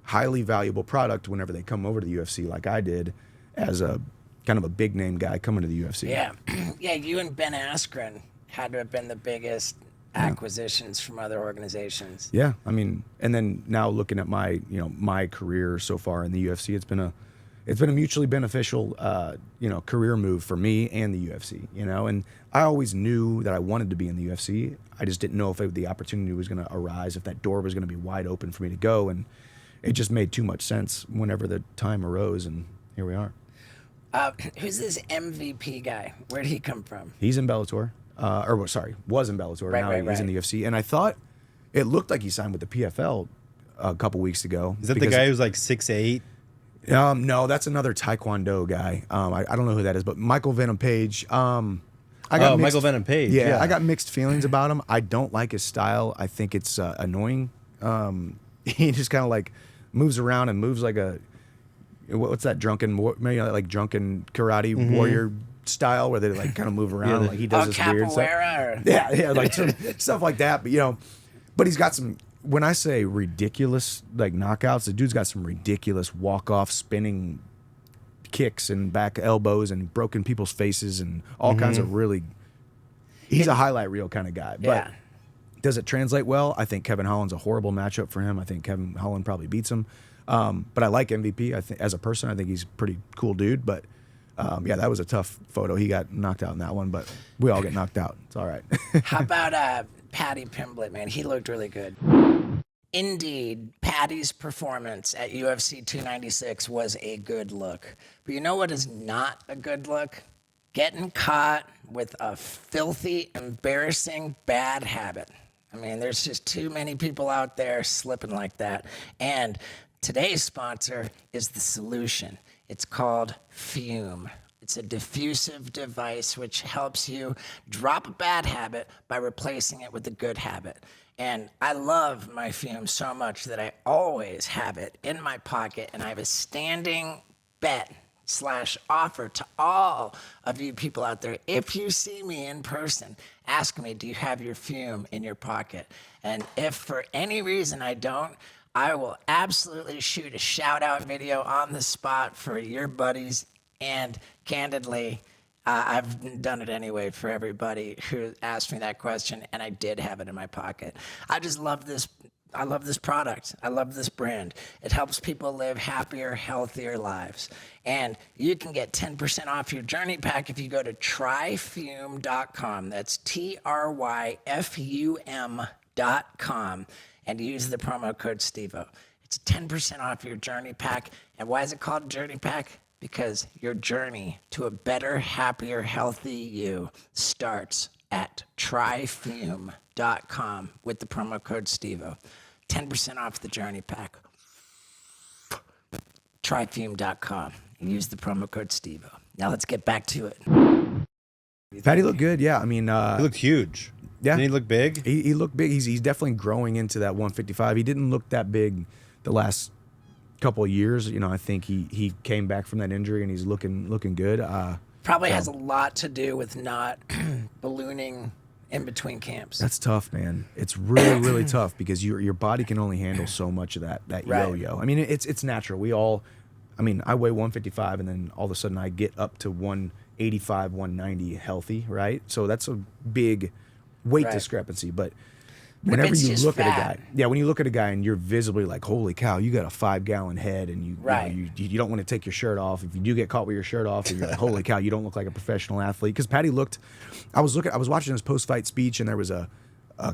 highly valuable product whenever they come over to the UFC, like I did as a kind of a big name guy coming to the UFC. Yeah. Yeah, you and Ben Askren had to have been the biggest acquisitions from other organizations. Yeah, I mean, and then now looking at my career so far in the UFC, it's been a mutually beneficial career move for me and the UFC, and I always knew that I wanted to be in the UFC. I just didn't know if the opportunity was going to arise, if that door was going to be wide open for me to go, and it just made too much sense whenever the time arose, and here we are. Who's this MVP guy? Where did he come from? He's in Bellator, was in Bellator. Now he's in the UFC, and I thought it looked like he signed with the PFL a couple weeks ago. Is that the guy who's like 6'8"? No, that's another Taekwondo guy. I don't know who that is, but Michael Venom Page. Michael Venom Page. Yeah, I got mixed feelings about him. I don't like his style. I think it's annoying. He just kind of like moves around and moves like what's that drunken karate warrior style where they like kind of move around like he does this weird stuff. Yeah, like stuff like that. But he's got some. When I say ridiculous like knockouts, the dude's got some ridiculous walk-off spinning kicks and back elbows and broken people's faces and all kinds of really. He's a highlight reel kind of guy. But does it translate well? I think Kevin Holland's a horrible matchup for him. I think Kevin Holland probably beats him. But I like MVP. I think as a person, I think he's a pretty cool dude. But Yeah, that was a tough photo. He got knocked out in that one, but we all get knocked out. It's all right. How about Paddy Pimblett, man? He looked really good. Indeed, Paddy's performance at UFC 296 was a good look. But you know what is not a good look? Getting caught with a filthy, embarrassing, bad habit. I mean, there's just too many people out there slipping like that. And today's sponsor is The Solution. It's called Fume. It's a diffusive device which helps you drop a bad habit by replacing it with a good habit. And I love my Fume so much that I always have it in my pocket, and I have a standing bet / offer to all of you people out there. If you see me in person, ask me, do you have your Fume in your pocket? And if for any reason I don't, I will absolutely shoot a shout out video on the spot for your buddies. And candidly, I've done it anyway for everybody who asked me that question, and I did have it in my pocket. I just love this. I love this product. I love this brand. It helps people live happier, healthier lives. And you can get 10% off your journey pack if you go to tryfume.com. That's TRYFUM.com, and use the promo code STEVO. It's 10% off your journey pack. And why is it called Journey Pack? Because your journey to a better, happier, healthy you starts at tryfume.com with the promo code STEVO. 10% off the journey pack. Tryfume.com. Use the promo code STEVO. Now let's get back to it. Paddy looked good. Yeah, I mean, He looked huge. yeah, Didn't he look big? He looked big. He's definitely growing into that 155. He didn't look that big the last couple of years. You know, I think he came back from that injury and he's looking good. Probably has a lot to do with not ballooning in between camps. That's tough, man. It's really tough because your body can only handle so much of that Right. yo-yo. I mean, it's natural. We all, I mean, I weigh 155 and then all of a sudden I get up to 185, 190 healthy, right? So that's a big weight Right. discrepancy. But But if whenever it's you just look at a fat. guy, when you look at a guy and you're visibly like, holy cow, you got a 5-gallon head, and Right. you don't want to take your shirt off. If you do get caught with your shirt off, and you're like, holy cow, you don't look like a professional athlete. Because Paddy looked, I was watching his post-fight speech, and there was a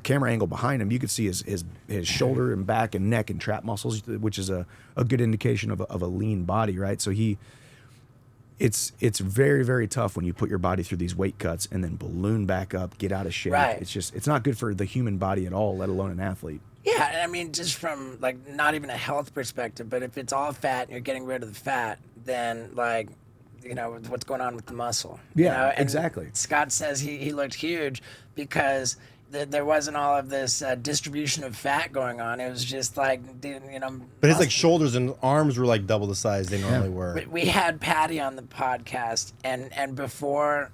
camera angle behind him. You could see his shoulder and back and neck and trap muscles, which is a good indication of a lean body, right? So it's very tough when you put your body through these weight cuts and then balloon back up, get out of shape. Right. It's not good for the human body at all, let alone an athlete. Yeah, I mean, just from like not even a health perspective, but if it's all fat and you're getting rid of the fat, then like, you know, what's going on with the muscle? You Yeah, know? And exactly. Scott says he looked huge because there wasn't all of this distribution of fat going on. It was just like, you know. But his like shoulders and arms were like double the size they normally were. We had Paddy on the podcast, and before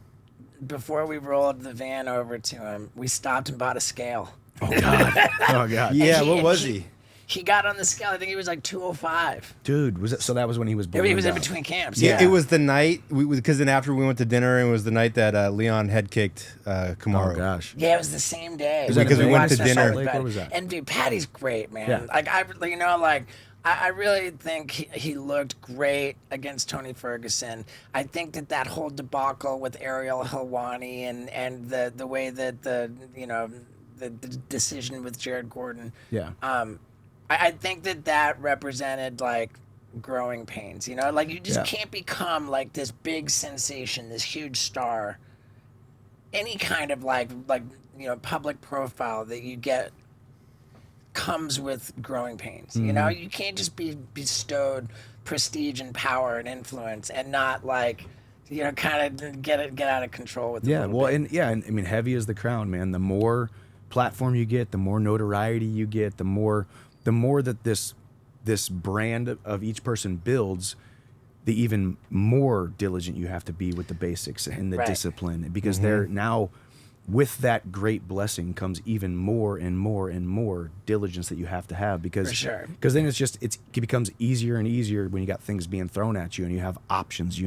we rolled the van over to him, we stopped and bought a scale. Oh God. Oh God. Yeah, And what was he? He got on the scale. I think he was like 205. Dude, so that was when he was He was in up. between camps. Yeah, Yeah. it was the night because then after we went to dinner, it was the night that Leon head kicked Kamaru. Oh gosh. Yeah, it was the same day. Was that Because we went watched to that dinner. with Lake? Paddy. What was that? And dude, Paddy's great, man. Yeah. Like I really think he looked great against Tony Ferguson. I think that whole debacle with Ariel Helwani and the way that the decision with Jared Gordon. Yeah. I think that represented like growing pains. You know, like you just Yeah. can't become like this big sensation, this huge star. Any kind of like public profile that you get comes with growing pains. You know, you can't just be bestowed prestige and power and influence and not like, you know, kind of get out of control with it. Yeah, a little well, bit. and I mean, heavy is the crown, man. The more platform you get, the more notoriety you get, the more that this brand of each person builds, the even more diligent you have to be with the basics and the Right. discipline, because they're now, with that great blessing comes even more and more diligence that you have to have, because For sure. because then it becomes easier and easier when you got things being thrown at you and you have options,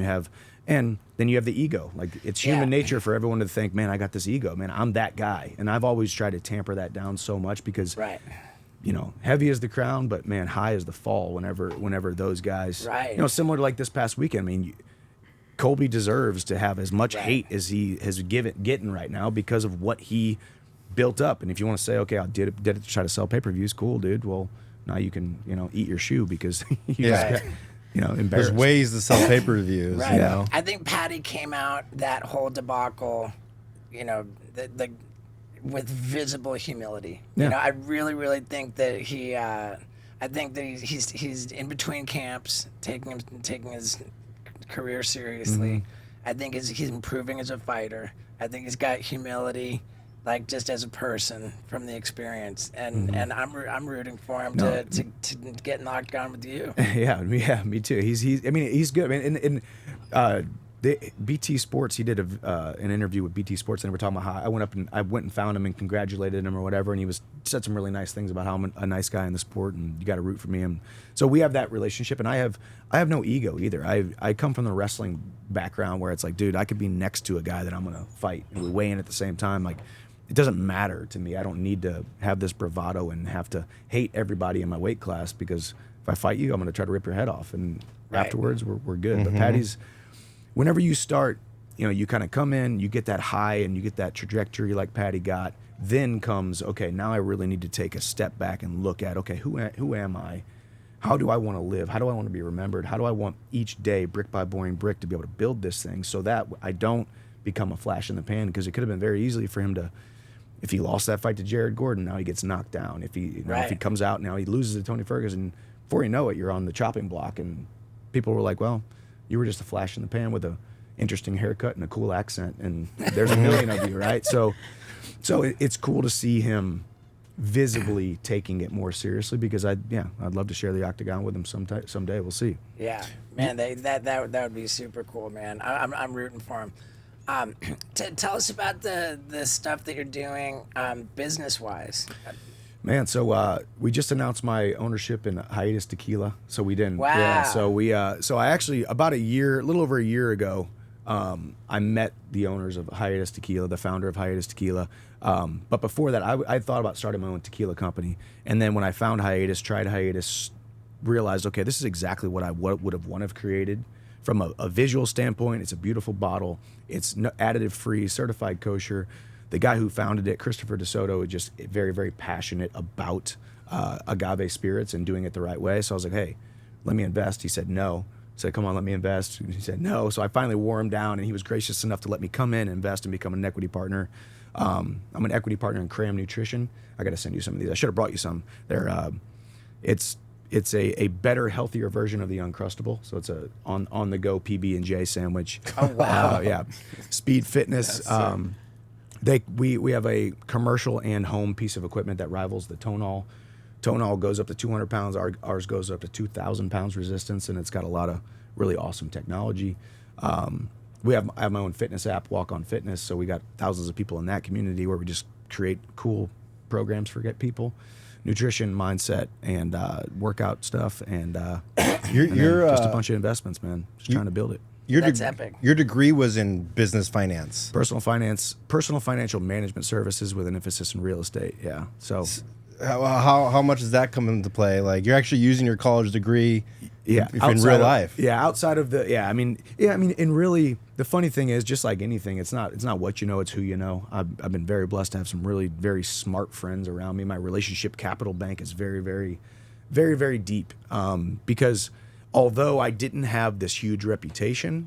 and then you have the ego. Like, it's human Yeah. nature for everyone to think, man, I got this ego, man, I'm that guy. And I've always tried to tamper that down so much, because Right. you know, heavy is the crown, but man, high is the fall whenever those guys, Right. you know, similar to like this past weekend. I mean, Colby deserves to have as much hate as he has getting right now because of what he built up. And if you want to say, okay, I did it to try to sell pay-per-views, cool, dude. Well, now you can, eat your shoe because you just got, embarrassed. There's ways to sell pay-per-views. Right. You know? I think Paddy came out that whole debacle, with visible humility. Yeah. I really, really think that he. I think that he's in between camps, taking his career seriously. I think he's improving as a fighter. I think he's got humility, like just as a person from the experience, and I'm rooting for him to get knocked down with you. Yeah, me too. He's good. I mean, BT Sports, he did an interview with BT Sports, and they were talking about how I went and found him and congratulated him or whatever, and he said some really nice things about how I'm a nice guy in the sport, and you got to root for me. And so we have that relationship, and I have no ego either. I come from the wrestling background where it's like, dude, I could be next to a guy that I'm gonna fight, and we weigh in at the same time. Like, it doesn't matter to me. I don't need to have this bravado and have to hate everybody in my weight class, because if I fight you, I'm gonna try to rip your head off, and afterwards we're good. But Paddy's, whenever you start, you kind of come in, you get that high and you get that trajectory like Paddy got, then comes, okay, now I really need to take a step back and look at, okay, who am I? How do I want to live? How do I want to be remembered? How do I want each day, brick by boring brick, to be able to build this thing so that I don't become a flash in the pan? Because it could have been very easily for him to, if he lost that fight to Jared Gordon, now he gets knocked down. If he comes out now, he loses to Tony Ferguson. Before you know it, you're on the chopping block, and people were like, well, you were just a flash in the pan with a interesting haircut and a cool accent, and there's a million of you, right? So it's cool to see him visibly taking it more seriously, because I'd love to share the octagon with him someday. We'll see. Yeah, man, that would be super cool, man. I'm rooting for him. Tell us about the stuff that you're doing business wise. Man, so we just announced my ownership in Hiatus Tequila. So we didn't. Wow. Yeah. So I actually, about a little over a year ago, I met the owners of Hiatus Tequila, the founder of Hiatus Tequila. But before that, I thought about starting my own tequila company. And then when I found Hiatus, tried Hiatus, realized, okay, this is exactly what I would have wanted created. From a visual standpoint, it's a beautiful bottle. It's additive free, certified kosher. The guy who founded it, Christopher DeSoto, is just very, very passionate about agave spirits and doing it the right way. So I was like, hey, let me invest. He said no. I said, come on, let me invest. He said no. So I finally wore him down, and he was gracious enough to let me come in, invest, and become an equity partner. I'm an equity partner in Cram Nutrition. I got to send you some of these. I should have brought you some. It's a better, healthier version of the Uncrustable. So it's a on the go PB&J sandwich. Oh wow! Yeah, Speed Fitness. We have a commercial and home piece of equipment that rivals the Tonal. Tonal goes up to 200 pounds. Ours goes up to 2,000 pounds resistance, and it's got a lot of really awesome technology. I have my own fitness app, Walk On Fitness. So we got thousands of people in that community where we just create cool programs for people, nutrition, mindset, and workout stuff, and you're just a bunch of investments, man. Just trying to build it. That's epic. Your degree was in business finance. Personal financial management services with an emphasis in real estate. Yeah. So how much does that come into play? Like, you're actually using your college degree in real life. Outside of and really the funny thing is, just like anything, it's not what you know, it's who you know. I've been very blessed to have some really very smart friends around me. My relationship capital bank is very, very, very, very deep. Because although I didn't have this huge reputation,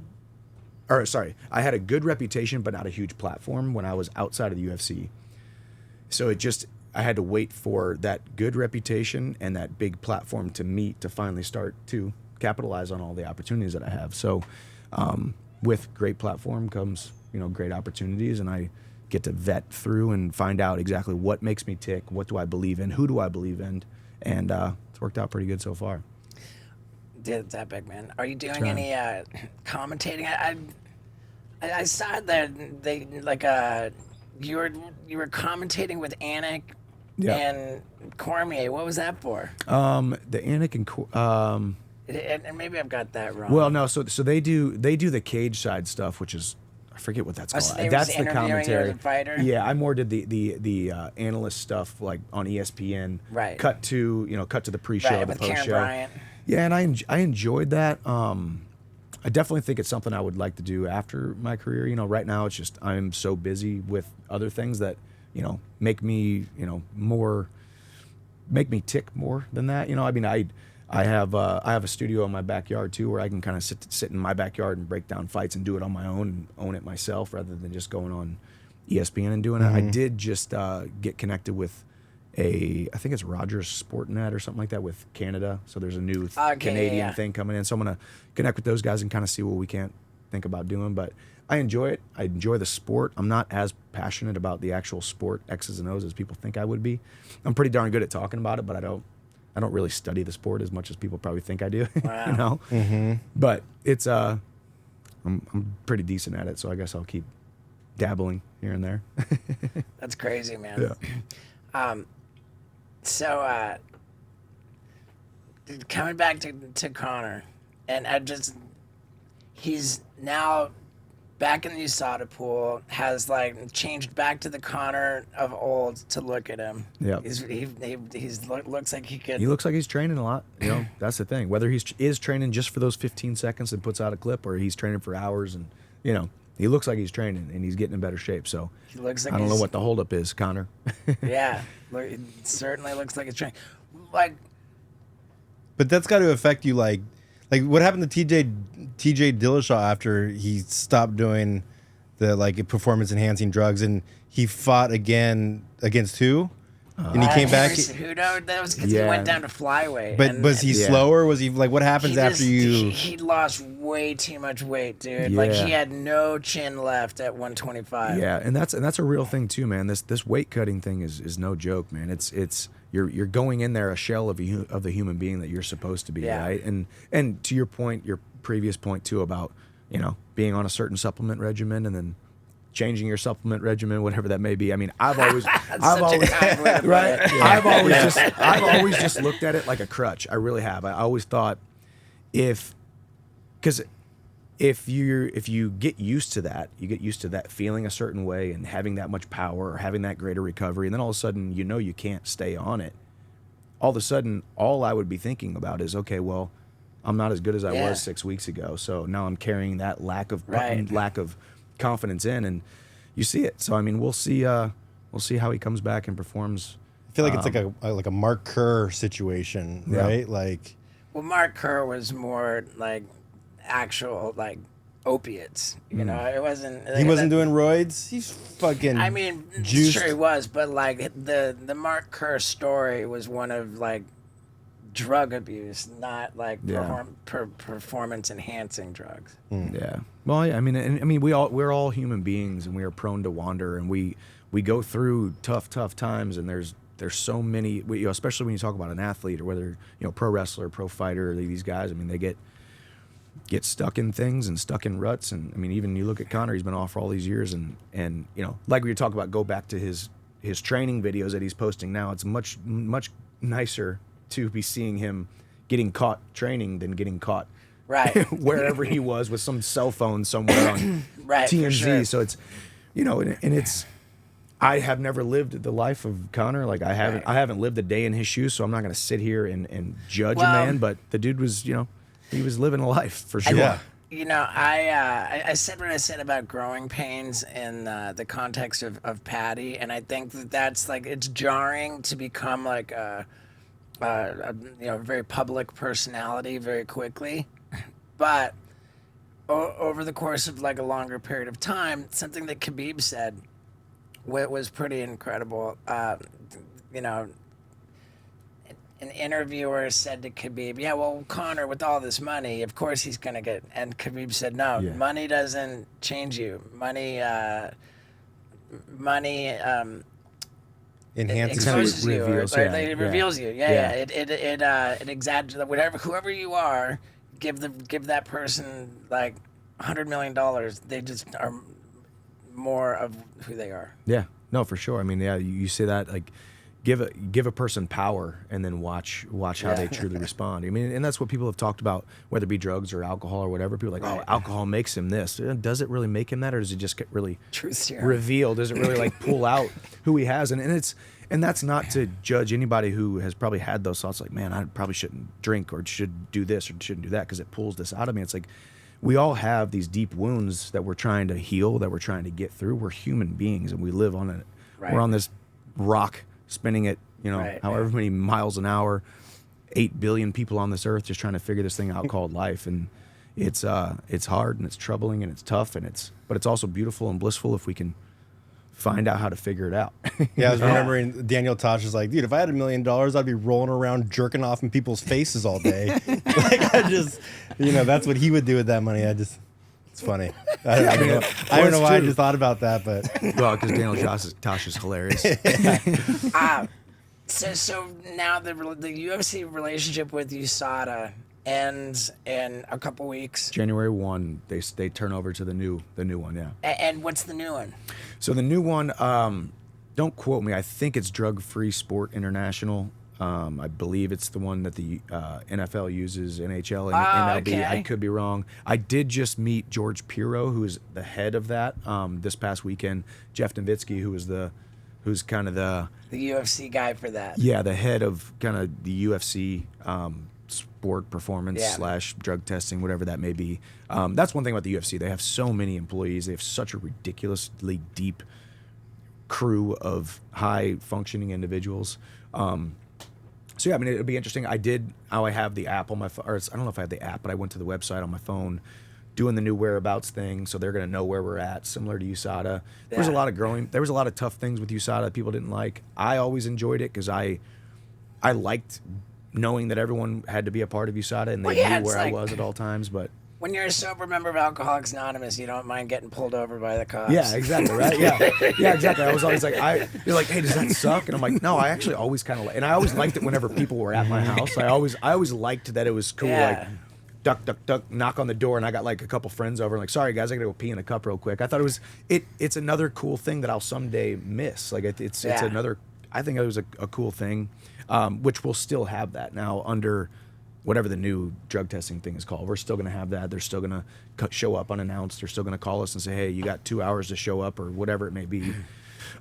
I had a good reputation, but not a huge platform when I was outside of the UFC. So I had to wait for that good reputation and that big platform to meet to finally start to capitalize on all the opportunities that I have. So with great platform comes, great opportunities, and I get to vet through and find out exactly what makes me tick, what do I believe in, who do I believe in, and it's worked out pretty good so far. Dude, it's epic, man. Are you doing any commentating? I saw that you were commentating with Anik and Cormier. What was that for? The Anik and and maybe I've got that wrong. Well, no. So they do the cage side stuff, which is, I forget what that's called. So that's the commentary. You as a fighter? Yeah, I more did the analyst stuff, like on ESPN. Right. Cut to the pre-show, the with post-show. Karen Bryant. Yeah, and I enjoyed that. I definitely think it's something I would like to do after my career. You know, right now it's just I'm so busy with other things that, you know, make me, you know, make me tick more than that. You know, I mean, I have a studio in my backyard too, where I can kind of sit in my backyard and break down fights and do it on my own and own it myself, rather than just going on ESPN and doing it. I did just get connected with I think it's Rogers Sportnet or something like that with Canada. So there's a new Canadian thing coming in. So I'm gonna connect with those guys and kind of see what we can think about doing. But I enjoy it. I enjoy the sport. I'm not as passionate about the actual sport X's and O's as people think I would be. I'm pretty darn good at talking about it, but I don't really study the sport as much as people probably think I do. Wow. You know, but it's I'm pretty decent at it, so I guess I'll keep dabbling here and there. That's crazy, man. Yeah. So coming back to Conor, and he's now back in the USADA pool, has like changed back to the Conor of old to look at him. Yeah. Looks like he could. He looks like he's training a lot. You know, that's the thing. Whether is training just for those 15 seconds and puts out a clip, or he's training for hours, and you know, he looks like he's training and he's getting in better shape. So He looks like I don't know what the holdup is, Conor. Yeah, it certainly looks like it's training. Like, But that's got to affect you, like what happened to TJ Dillashaw after he stopped doing the like performance enhancing drugs, and he fought again against who? And he came back. Cejudo, that was because he went down to flyweight. But was he slower? Was he like, what happens after you? He lost way too much weight, dude. Like he had no chin left at 125. Yeah, and that's a real thing too, man. This weight cutting thing is no joke, man. It's you're going in there a shell of the human being that you're supposed to be, right? And to your point, your previous point too about, you know, being on a certain supplement regimen and then changing your supplement regimen, whatever that may be. I mean, I've always right. I've always just looked at it like a crutch. I really have. I always thought if you get used to that, you get used to that feeling a certain way and having that much power or having that greater recovery, and then all of a sudden you know you can't stay on it. All of a sudden, all I would be thinking about is, okay, well, I'm not as good as I was 6 weeks ago, so now I'm carrying that lack of confidence in, and you see it. So I mean, we'll see how he comes back and performs. I feel like it's like a Mark Kerr situation, right? Like, well, Mark Kerr was more like actual like opiates, you know. It wasn't. He wasn't doing roids. He's fucking. I mean, juiced. sure he was, but like the Mark Kerr story was one of like drug abuse, not like performance enhancing drugs. Yeah. Well, I mean, we're all human beings, and we are prone to wander, and we go through tough times, and there's so many, you know, especially when you talk about an athlete or whether, you know, pro wrestler, pro fighter, these guys. I mean, they get stuck in things and stuck in ruts, and I mean, even you look at Conor, he's been off for all these years, and you know, like we were talking about, go back to his training videos that he's posting now. It's much nicer to be seeing him getting caught training than getting caught wherever he was with some cell phone somewhere on TMZ. Sure. So it's, you know, and it's, I have never lived the life of Conor. Like I haven't lived a day in his shoes, so I'm not going to sit here and judge a man. But the dude was, you know, he was living a life for sure. You know, I said what I said about growing pains in the context of Paddy, and I think that's like, it's jarring to become like a you know, very public personality very quickly, but over the course of like a longer period of time, something that Khabib said was pretty incredible. You know, an interviewer said to Khabib, "Yeah, well, Conor, with all this money, of course he's gonna get." And Khabib said, "No, money doesn't change you. Money." Enhances you, reveals, it reveals you. It exaggerates whoever you are. Give that person like $100 million. They just are more of who they are. Yeah, no, for sure. I mean, you say that, like, give a person power and then watch how they truly respond. I mean, and that's what people have talked about, whether it be drugs or alcohol or whatever. People are like, oh, alcohol makes him this. Does it really make him that, or does it just get really reveal? Does it really like pull out who he has? And that's not to judge anybody who has probably had those thoughts, like, man, I probably shouldn't drink or should do this or shouldn't do that because it pulls this out of me. It's like, we all have these deep wounds that we're trying to heal, that we're trying to get through. We're human beings, and we live on it. Right. We're on this rock spinning at, Right. however many miles an hour. 8 billion people on this earth just trying to figure this thing out called life, and it's hard and it's troubling and it's tough, but it's also beautiful and blissful if we can find out how to figure it out. Yeah, I was remembering Daniel Tosh was like, dude, if I had $1 million, I'd be rolling around jerking off in people's faces all day. Like, I just, that's what he would do with that money. It's funny. I don't know why I just thought about that, but Well, because Daniel Tosh is hilarious. So now the UFC relationship with USADA ends in a couple weeks. January 1, they turn over to the new one, yeah. And what's the new one? So the new one, don't quote me, I think it's Drug Free Sport International. I believe it's the one that the NFL uses, NHL and MLB. Okay. I could be wrong. I did just meet George Piro, who is the head of that, this past weekend. Jeff Nowitzki, who's kind of the UFC guy for that. Yeah, the head of kind of the UFC sport performance / drug testing, whatever that may be. That's one thing about the UFC. They have so many employees. They have such a ridiculously deep crew of high functioning individuals. So yeah, I mean, it'll be interesting. I have the app on my phone, or I don't know if I have the app, but I went to the website on my phone doing the new whereabouts thing, so they're going to know where we're at, similar to USADA. There was a lot of tough things with USADA that people didn't like. I always enjoyed it because I liked knowing that everyone had to be a part of USADA and they knew where I was at all times. But when you're a sober member of Alcoholics Anonymous, you don't mind getting pulled over by the cops. yeah, exactly, right? Yeah, exactly. I was always like, you're like, hey, does that suck? And I'm like, no, I actually always kind of and I always liked it whenever people were at my house. I always liked that it was cool, like duck, duck, duck, knock on the door, and I got like a couple friends over, and like, sorry guys, I gotta go pee in a cup real quick. I thought it's another cool thing that I'll someday miss. Like it's another. I think it was a cool thing, which we'll still have that now under whatever the new drug testing thing is called. We're still gonna have that. They're still gonna show up unannounced. They're still gonna call us and say, hey, you got 2 hours to show up or whatever it may be.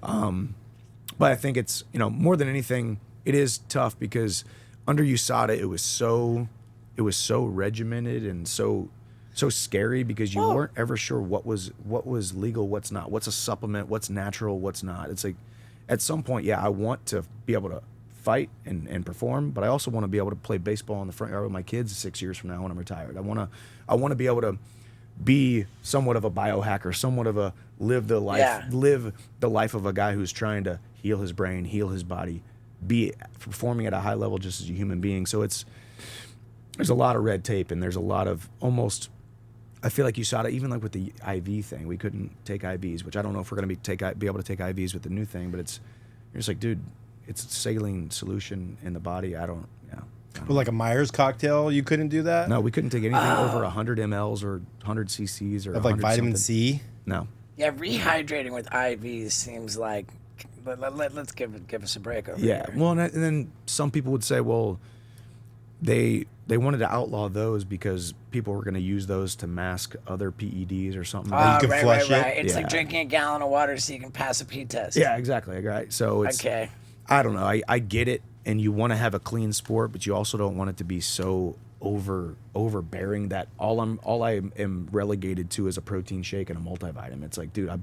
But I think it's more than anything, it is tough because under USADA it was so regimented and so scary because you weren't ever sure what was legal, what's not, what's a supplement, what's natural, what's not. It's like at some point, I want to be able to fight and perform, but I also want to be able to play baseball in the front yard with my kids 6 years from now when I'm retired. I want to be able to be somewhat of a biohacker, somewhat of a live the life of a guy who's trying to heal his brain, heal his body, be performing at a high level just as a human being. So there's a lot of red tape, and there's a lot of almost. I feel like USADA, even like with the IV thing, we couldn't take IVs, which I don't know if we're going to be able to take IVs with the new thing. But you're just like, dude, it's a saline solution in the body. I don't But like a Myers cocktail, you couldn't do that? No, we couldn't take anything over 100 mls or 100 cc's or of like 100 vitamin something. C? No. Yeah, rehydrating with IVs seems like. Let's give us a break over Yeah. here. Well, and then some people would say, well, they wanted to outlaw those because people were going to use those to mask other PEDs or something. you can flush it? It's like Yeah. drinking a gallon of water so you can pass a pee test. Yeah, exactly. Right. So it's Okay. I don't know. I get it, and you want to have a clean sport, but you also don't want it to be so overbearing that all I am relegated to is a protein shake and a multivitamin. It's like, dude,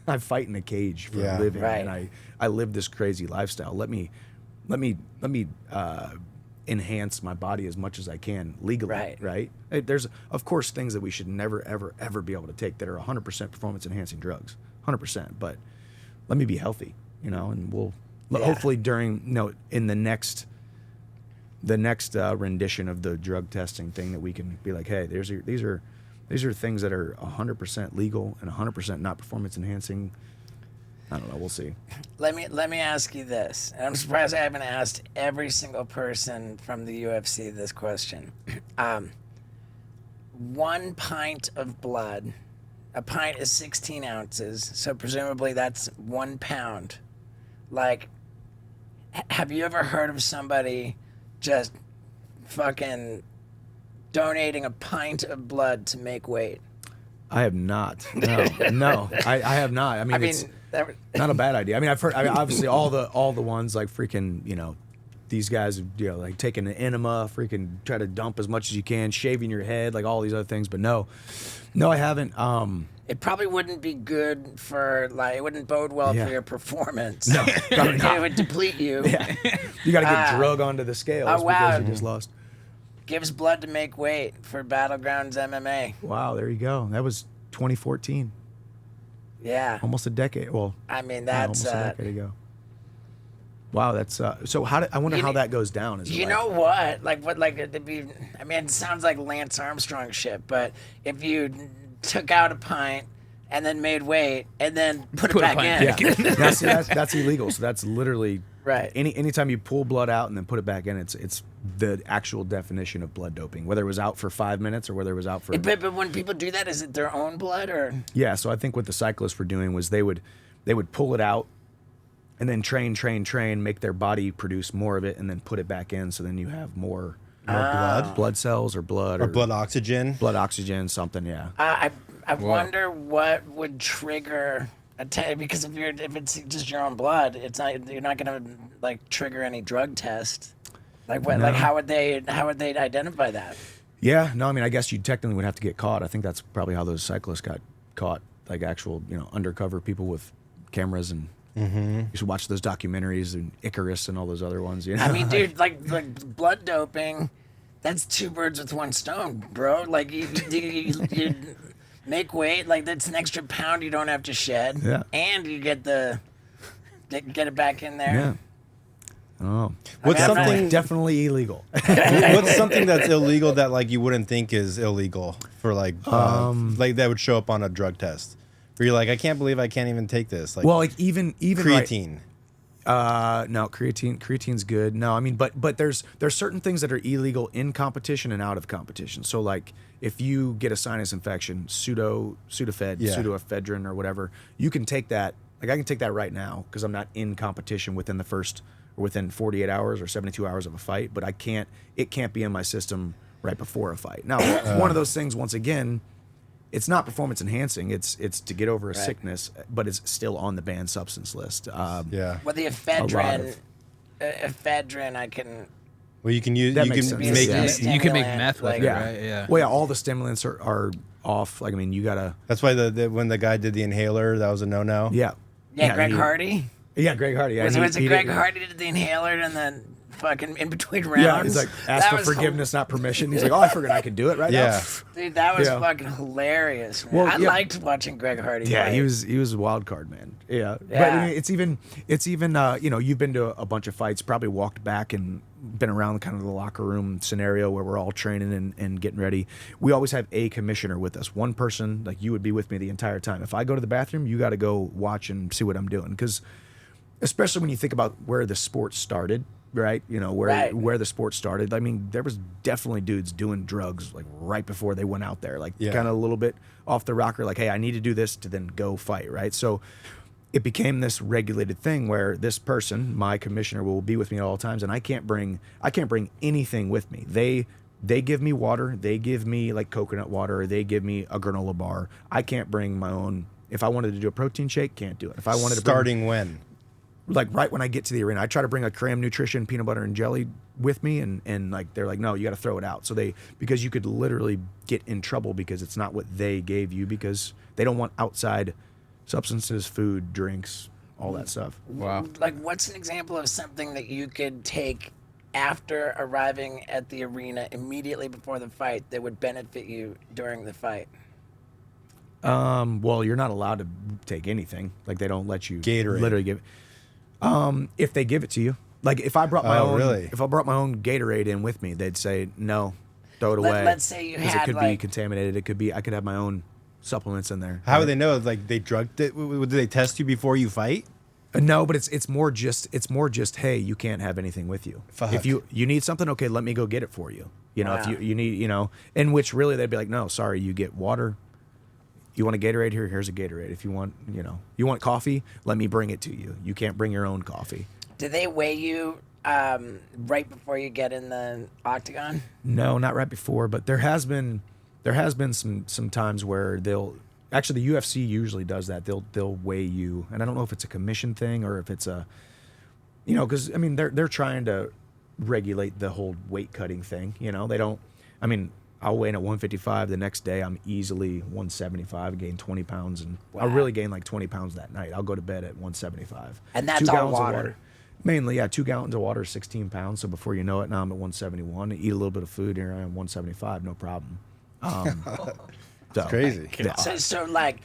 I fight in a cage for a living, Right. and I live this crazy lifestyle. Let me enhance my body as much as I can legally. Right. There's of course things that we should never ever be able to take that are 100% performance enhancing drugs, 100%. But let me be healthy, and we'll hopefully during in the next rendition of the drug testing thing that we can be like, hey, these are things that are 100% legal and 100% not performance enhancing. I don't know. We'll see. Let me ask you this, and I'm surprised I haven't asked every single person from the UFC this question. 1 pint of blood, a pint is 16 ounces, so presumably that's 1 pound. Like, have you ever heard of somebody just fucking donating a pint of blood to make weight? I have not. No, I have not. I mean, it's not a bad idea. I mean, I've heard. Obviously, all the ones like freaking, these guys, like taking an enema, freaking try to dump as much as you can, shaving your head, like all these other things. But no, I haven't. It probably wouldn't be good for, like, it wouldn't bode well Yeah. for your performance. No, probably not. It would deplete you. Yeah. You got to get drug onto the scales oh, wow. because you just lost. Gives blood to make weight for Battlegrounds MMA. Wow, there you go. That was 2014, Yeah. almost a decade. Well, I mean, yeah, that's almost a decade ago. Wow, that's so. I wonder how that goes down. Is it you like- know what? Like what? Like it'd be. I mean, it sounds like Lance Armstrong shit. But if you took out a pint and then made weight and then put it Put a back pint in, back Now, see, that's illegal. So that's literally Right. Anytime you pull blood out and then put it back in, it's the actual definition of blood doping. Whether it was out for 5 minutes or whether it was out for But when people do that, is it their own blood or? yeah. So I think what the cyclists were doing was they would pull it out and then train, make their body produce more of it, and then put it back in. So then you have more blood cells or blood Or blood oxygen. blood oxygen, something. Yeah. I wonder what would trigger because if it's just your own blood, you're not gonna like trigger any drug test. Like what? No. Like how would they identify that? Yeah, no, I mean, I guess you technically would have to get caught. I think that's probably how those cyclists got caught, like actual, undercover people with cameras, and you should watch those documentaries and Icarus and all those other ones. I mean, dude, like blood doping, that's two birds with one stone, bro. Like you make weight, like that's an extra pound you don't have to shed, Yeah. and you get it back in there. Yeah. Oh, What's I'm not- something definitely illegal. What's something that's illegal that like you wouldn't think is illegal for like that would show up on a drug test? Where you're like, I can't believe I can't even take this. Like Well, like even creatine. No, creatine's good. No, I mean, but there's certain things that are illegal in competition and out of competition. So like if you get a sinus infection, pseudoephedrine or whatever, you can take that. Like I can take that right now because I'm not in competition within 48 hours or 72 hours of a fight, but it can't be in my system right before a fight. Now, one of those things, once again, it's not performance enhancing. It's to get over a sickness, but it's still on the banned substance list. Yeah. Well, the of- ephedrine, I can. Well, you can use That you makes can sense. make Yeah. You can make Stimulant, meth with like- it, Yeah. right? Yeah. Well, yeah, all the stimulants are off. Like, I mean, you gotta. That's why when the guy did the inhaler, that was a no-no. Yeah. Yeah, Greg he- Hardy. Yeah, Greg Hardy. Yeah, Was it he Greg did- Hardy did the inhaler and then fucking in between rounds? Yeah, he's like, ask That for was forgiveness, not permission. He's like, oh, I forgot I could do it right Yeah. now. Dude, that was Yeah. fucking hilarious. Man. Well, I yeah. liked watching Greg Hardy. Yeah, fight. he was a wild card, man. Yeah, but Yeah. I mean, it's even you've been to a bunch of fights, probably walked back and been around kind of the locker room scenario where we're all training and getting ready. We always have a commissioner with us, one person. Like you would be with me the entire time. If I go to the bathroom, you got to go watch and see what I'm doing, because especially when you think about where the sport started. Right, Right. where the sport started. I mean, there was definitely dudes doing drugs like right before they went out there, like Yeah. kind of a little bit off the rocker, like, hey, I need to do this to then go fight, right? So it became this regulated thing where this person, my commissioner, will be with me at all times, and I can't bring anything with me. They give me water, they give me like coconut water, or they give me a granola bar. I can't bring my own. If I wanted to do a protein shake, can't do it. If I wanted to Starting when? like right when I get to the arena, I try to bring a Cram Nutrition peanut butter and jelly with me, and like they're like, no, you got to throw it out. So because you could literally get in trouble because it's not what they gave you, because they don't want outside substances, food, drinks, all that stuff. Wow. Like, what's an example of something that you could take after arriving at the arena immediately before the fight that would benefit you during the fight? Well, you're not allowed to take anything. Like they don't let you Gatorade. literally give. If they give it to you, like if I brought my Oh, own, really? if I brought my own Gatorade in with me, they'd say no, throw it away. Let's say you 'cause had, it could be like- contaminated. It could be. I could have my own supplements in there. How would they know? Like they drugged it? Do they test you before you fight? No, but it's more just hey, you can't have anything with you. Fuck. If you need something, okay, let me go get it for you. Wow. If you need, in which really they'd be like, no, sorry, you get water. You want a Gatorade here? Here's a Gatorade. If you want, you want coffee, let me bring it to you. You can't bring your own coffee. Do they weigh you right before you get in the octagon? No, not right before, but there has been some times where they'll actually, the UFC usually does that. They'll weigh you, and I don't know if it's a commission thing or if it's a, because I mean they're trying to regulate the whole weight cutting thing. You know, they don't. I mean, I'll weigh in at 155. The next day, I'm easily 175. Gain 20 pounds, and I'll really gain like 20 pounds that night. I'll go to bed at 175. And that's 2 all gallons of water. Mainly, yeah. 2 gallons of water, 16 pounds. So before you know it, now I'm at 171. Eat a little bit of food, here I am 175, no problem. So, Crazy. Yeah. So like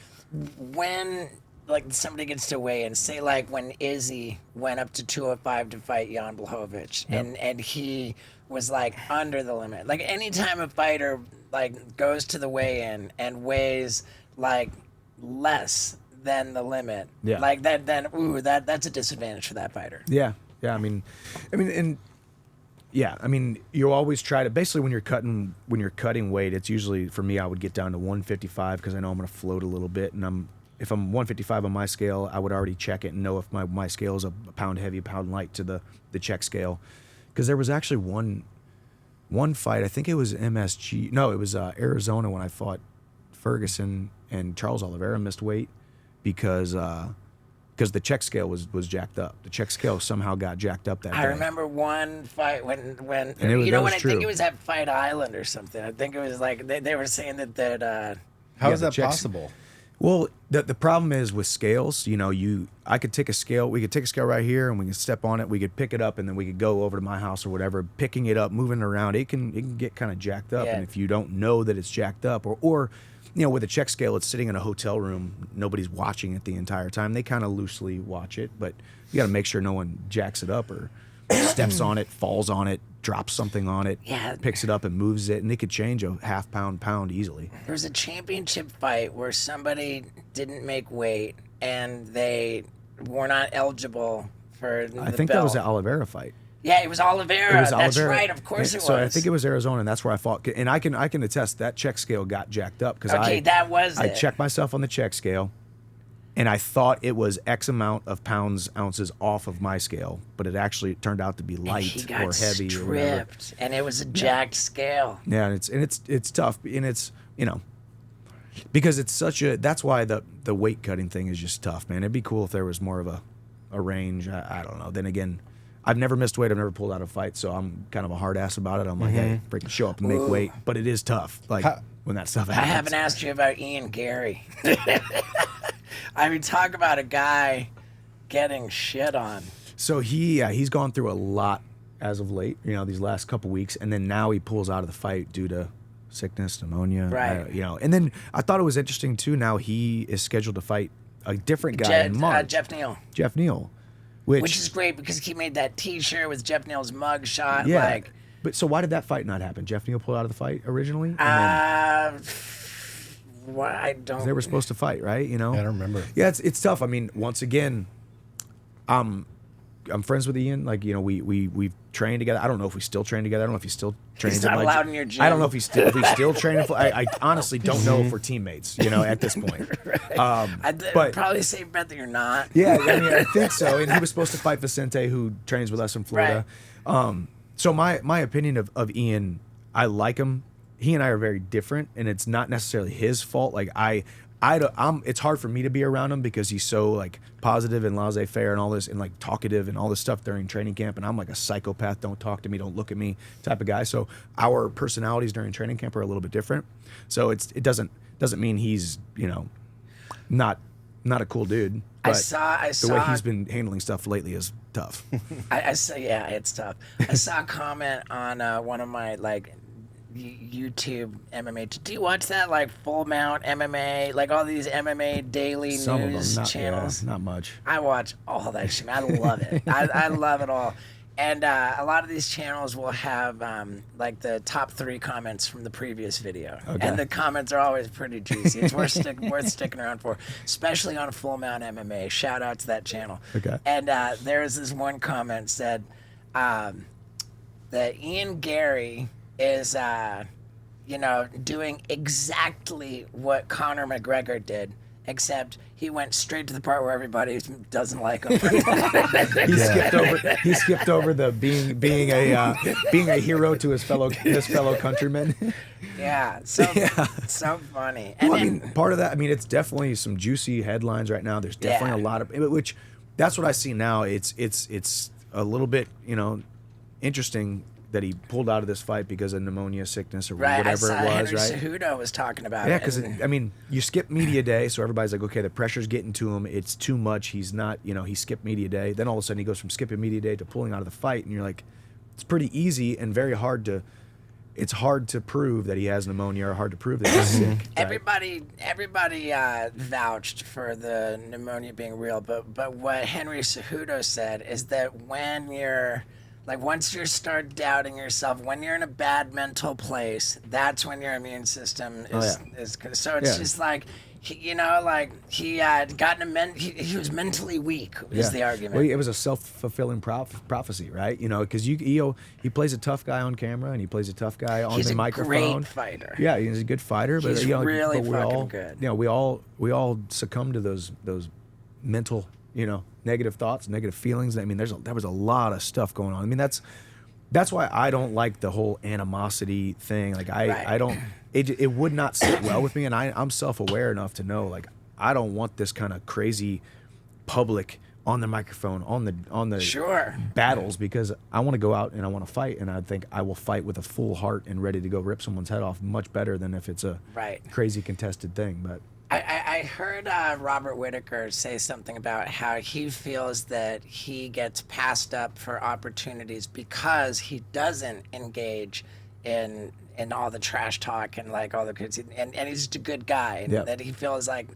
when like somebody gets to weigh in, say like when Izzy went up to 205 to fight Jan Blachowicz, and he was like under the limit. Like anytime a fighter like goes to the weigh-in and weighs like less than the limit, Yeah. like that, then that's a disadvantage for that fighter. Yeah, yeah. I mean, and yeah, I mean, you always try to basically when you're cutting weight, it's usually for me I would get down to 155 because I know I'm going to float a little bit, and if I'm 155 on my scale, I would already check it and know if my scale is a pound heavy, a pound light to the check scale, because there was actually one fight, I think it was MSG, no, it was Arizona when I fought Ferguson, and Charles Oliveira missed weight because the check scale was jacked up. The check scale somehow got jacked up that day. I remember one fight when And it was- you know that when was I true. think it was at Fight Island or something. I think it was like they were saying that How Yeah, is the that checks- possible? Well, the problem is with scales, you know, I could take a scale, we could take a scale right here and we can step on it, we could pick it up, and then we could go over to my house or whatever, picking it up, moving it around, it can get kind of jacked up. Yeah. And if you don't know that it's jacked up, or you know, with a check scale, it's sitting in a hotel room, nobody's watching it the entire time. They kind of loosely watch it, but you got to make sure no one jacks it up or steps on it, falls on it, drops something on it, Yeah. picks it up and moves it, and it could change a half pound easily. there was a championship fight where somebody didn't make weight and they were not eligible for the I think belt. that was the Oliveira fight. Yeah, it was Oliveira. It was That's Oliveira. right. Of course it was. So I think it was Arizona, and that's where I fought. And I can attest that check scale got jacked up because Okay, that was I it. checked myself on the check scale, and I thought it was X amount of ounces off of my scale, but it actually turned out to be he light got or heavy or whatever. stripped, and it was a jacked scale. Yeah, and it's tough, and it's, you know, because it's such a, that's why the weight cutting thing is just tough, man. It'd be cool if there was more of a range. I don't know. Then again, I've never missed weight. I've never pulled out a fight, so I'm kind of a hard ass about it. I'm like, hey, freaking show up and make weight, but it is tough. Like when that stuff I happens. haven't asked you about Ian Gary. I mean, talk about a guy getting shit on. So he's gone through a lot as of late. You know, these last couple weeks, and then now he pulls out of the fight due to sickness, pneumonia. Right. You know, and then I thought it was interesting too. Now he is scheduled to fight a different guy in March. Jeff Neal. Jeff Neal. Which is great because he made that T-shirt with Jeff Neal's mug shot. Yeah. Like, But so why did that fight not happen? Jeff Neal pulled out of the fight originally? And well, I don't. they were supposed to fight, right? You know? I don't remember. Yeah, it's tough. I mean, once again, I'm friends with Ian. Like, you know, we've trained together. I don't know if we still train together. I don't know if he's still training. He's not allowed in your gym. I don't know if he's still training. I honestly don't know if we're teammates, you know, at this point. I'd but- probably say bet that you're not. Yeah, I mean, I think so. And he was supposed to fight Vicente, who trains with us in Florida. So my opinion of Ian, I like him. He and I are very different, and it's not necessarily his fault. Like it's hard for me to be around him because he's so like positive and laissez-faire and all this, and like talkative and all this stuff during training camp. And I'm like a psychopath. Don't talk to me. Don't look at me type of guy. So our personalities during training camp are a little bit different. So it doesn't mean he's, you know, not a cool dude. I But saw. the way he's been handling stuff lately is tough. I saw. Yeah, it's tough. I saw a comment on one of my like YouTube MMA. Do you watch that, like Full Mount MMA, like all these MMA daily Some of news them, channels? not much. I watch all that shit. I love it. I love it all. And a lot of these channels will have like the top 3 comments from the previous video, and the comments are always pretty juicy. It's worth sticking around for, especially on Full Mount MMA. Shout out to that channel. Okay. And there's this one comment said that Ian Gary is, you know, doing exactly what Connor McGregor did, except he went straight to the part where everybody doesn't like him. He skipped over the being a hero to his fellow countrymen. Yeah, so funny. And Well, I then, mean, part of that, I mean, it's definitely some juicy headlines right now. There's definitely a lot of, which that's what I see now. It's a little bit, you know, interesting that he pulled out of this fight because of pneumonia, sickness, or Right, whatever I saw it was, Henry right? Cejudo was talking about Yeah, it. because I mean, you skip media day, so everybody's like, okay, the pressure's getting to him. It's too much. He's not, he skipped media day. Then all of a sudden, he goes from skipping media day to pulling out of the fight, and you're like, it's pretty easy and very hard to. It's hard to prove that he has pneumonia, or hard to prove that he's sick. Right? Everybody vouched for the pneumonia being real, but what Henry Cejudo said is that when you're like, once you start doubting yourself, when you're in a bad mental place, that's when your immune system is so it's just like he got he was mentally weak is the argument. Well, it was a self-fulfilling prophecy, right? Because he plays a tough guy on camera and he plays a tough guy on the microphone. He's a great fighter. Yeah, he's a good fighter, but He's really but fucking good. We all succumb to those mental, negative thoughts, negative feelings. I mean, there was a lot of stuff going on. I mean, that's why I don't like the whole animosity thing. Like I don't. It would not sit well with me, and I'm self-aware enough to know, like, I don't want this kind of crazy public on the microphone on the battles, because I want to go out and I want to fight, and I think I will fight with a full heart and ready to go rip someone's head off much better than if it's a crazy contested thing. But I heard Robert Whitaker say something about how he feels that he gets passed up for opportunities because he doesn't engage in all the trash talk and like all the kids, and he's just a good guy, and that he feels like,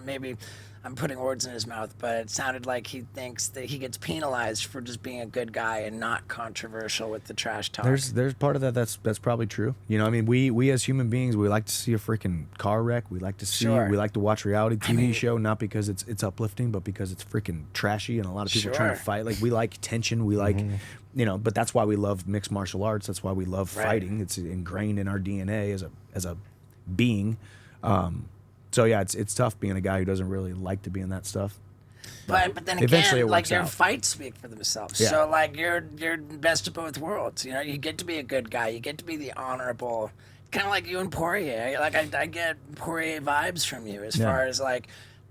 maybe I'm putting words in his mouth, but it sounded like he thinks that he gets penalized for just being a good guy and not controversial with the trash talk. There's part of that that's probably true. I mean, we as human beings, we like to see a freaking car wreck. We like to we like to watch reality TV show, not because it's uplifting, but because it's freaking trashy and a lot of people trying to fight. Like, we like tension. We like, but that's why we love mixed martial arts. That's why we love fighting. It's ingrained in our DNA as a being. So yeah, it's tough being a guy who doesn't really like to be in that stuff. But then again, like, your fights speak for themselves. Yeah. So like you're best of both worlds. You get to be a good guy. You get to be the honorable. Kind of like you and Poirier. I get Poirier vibes from you as far as like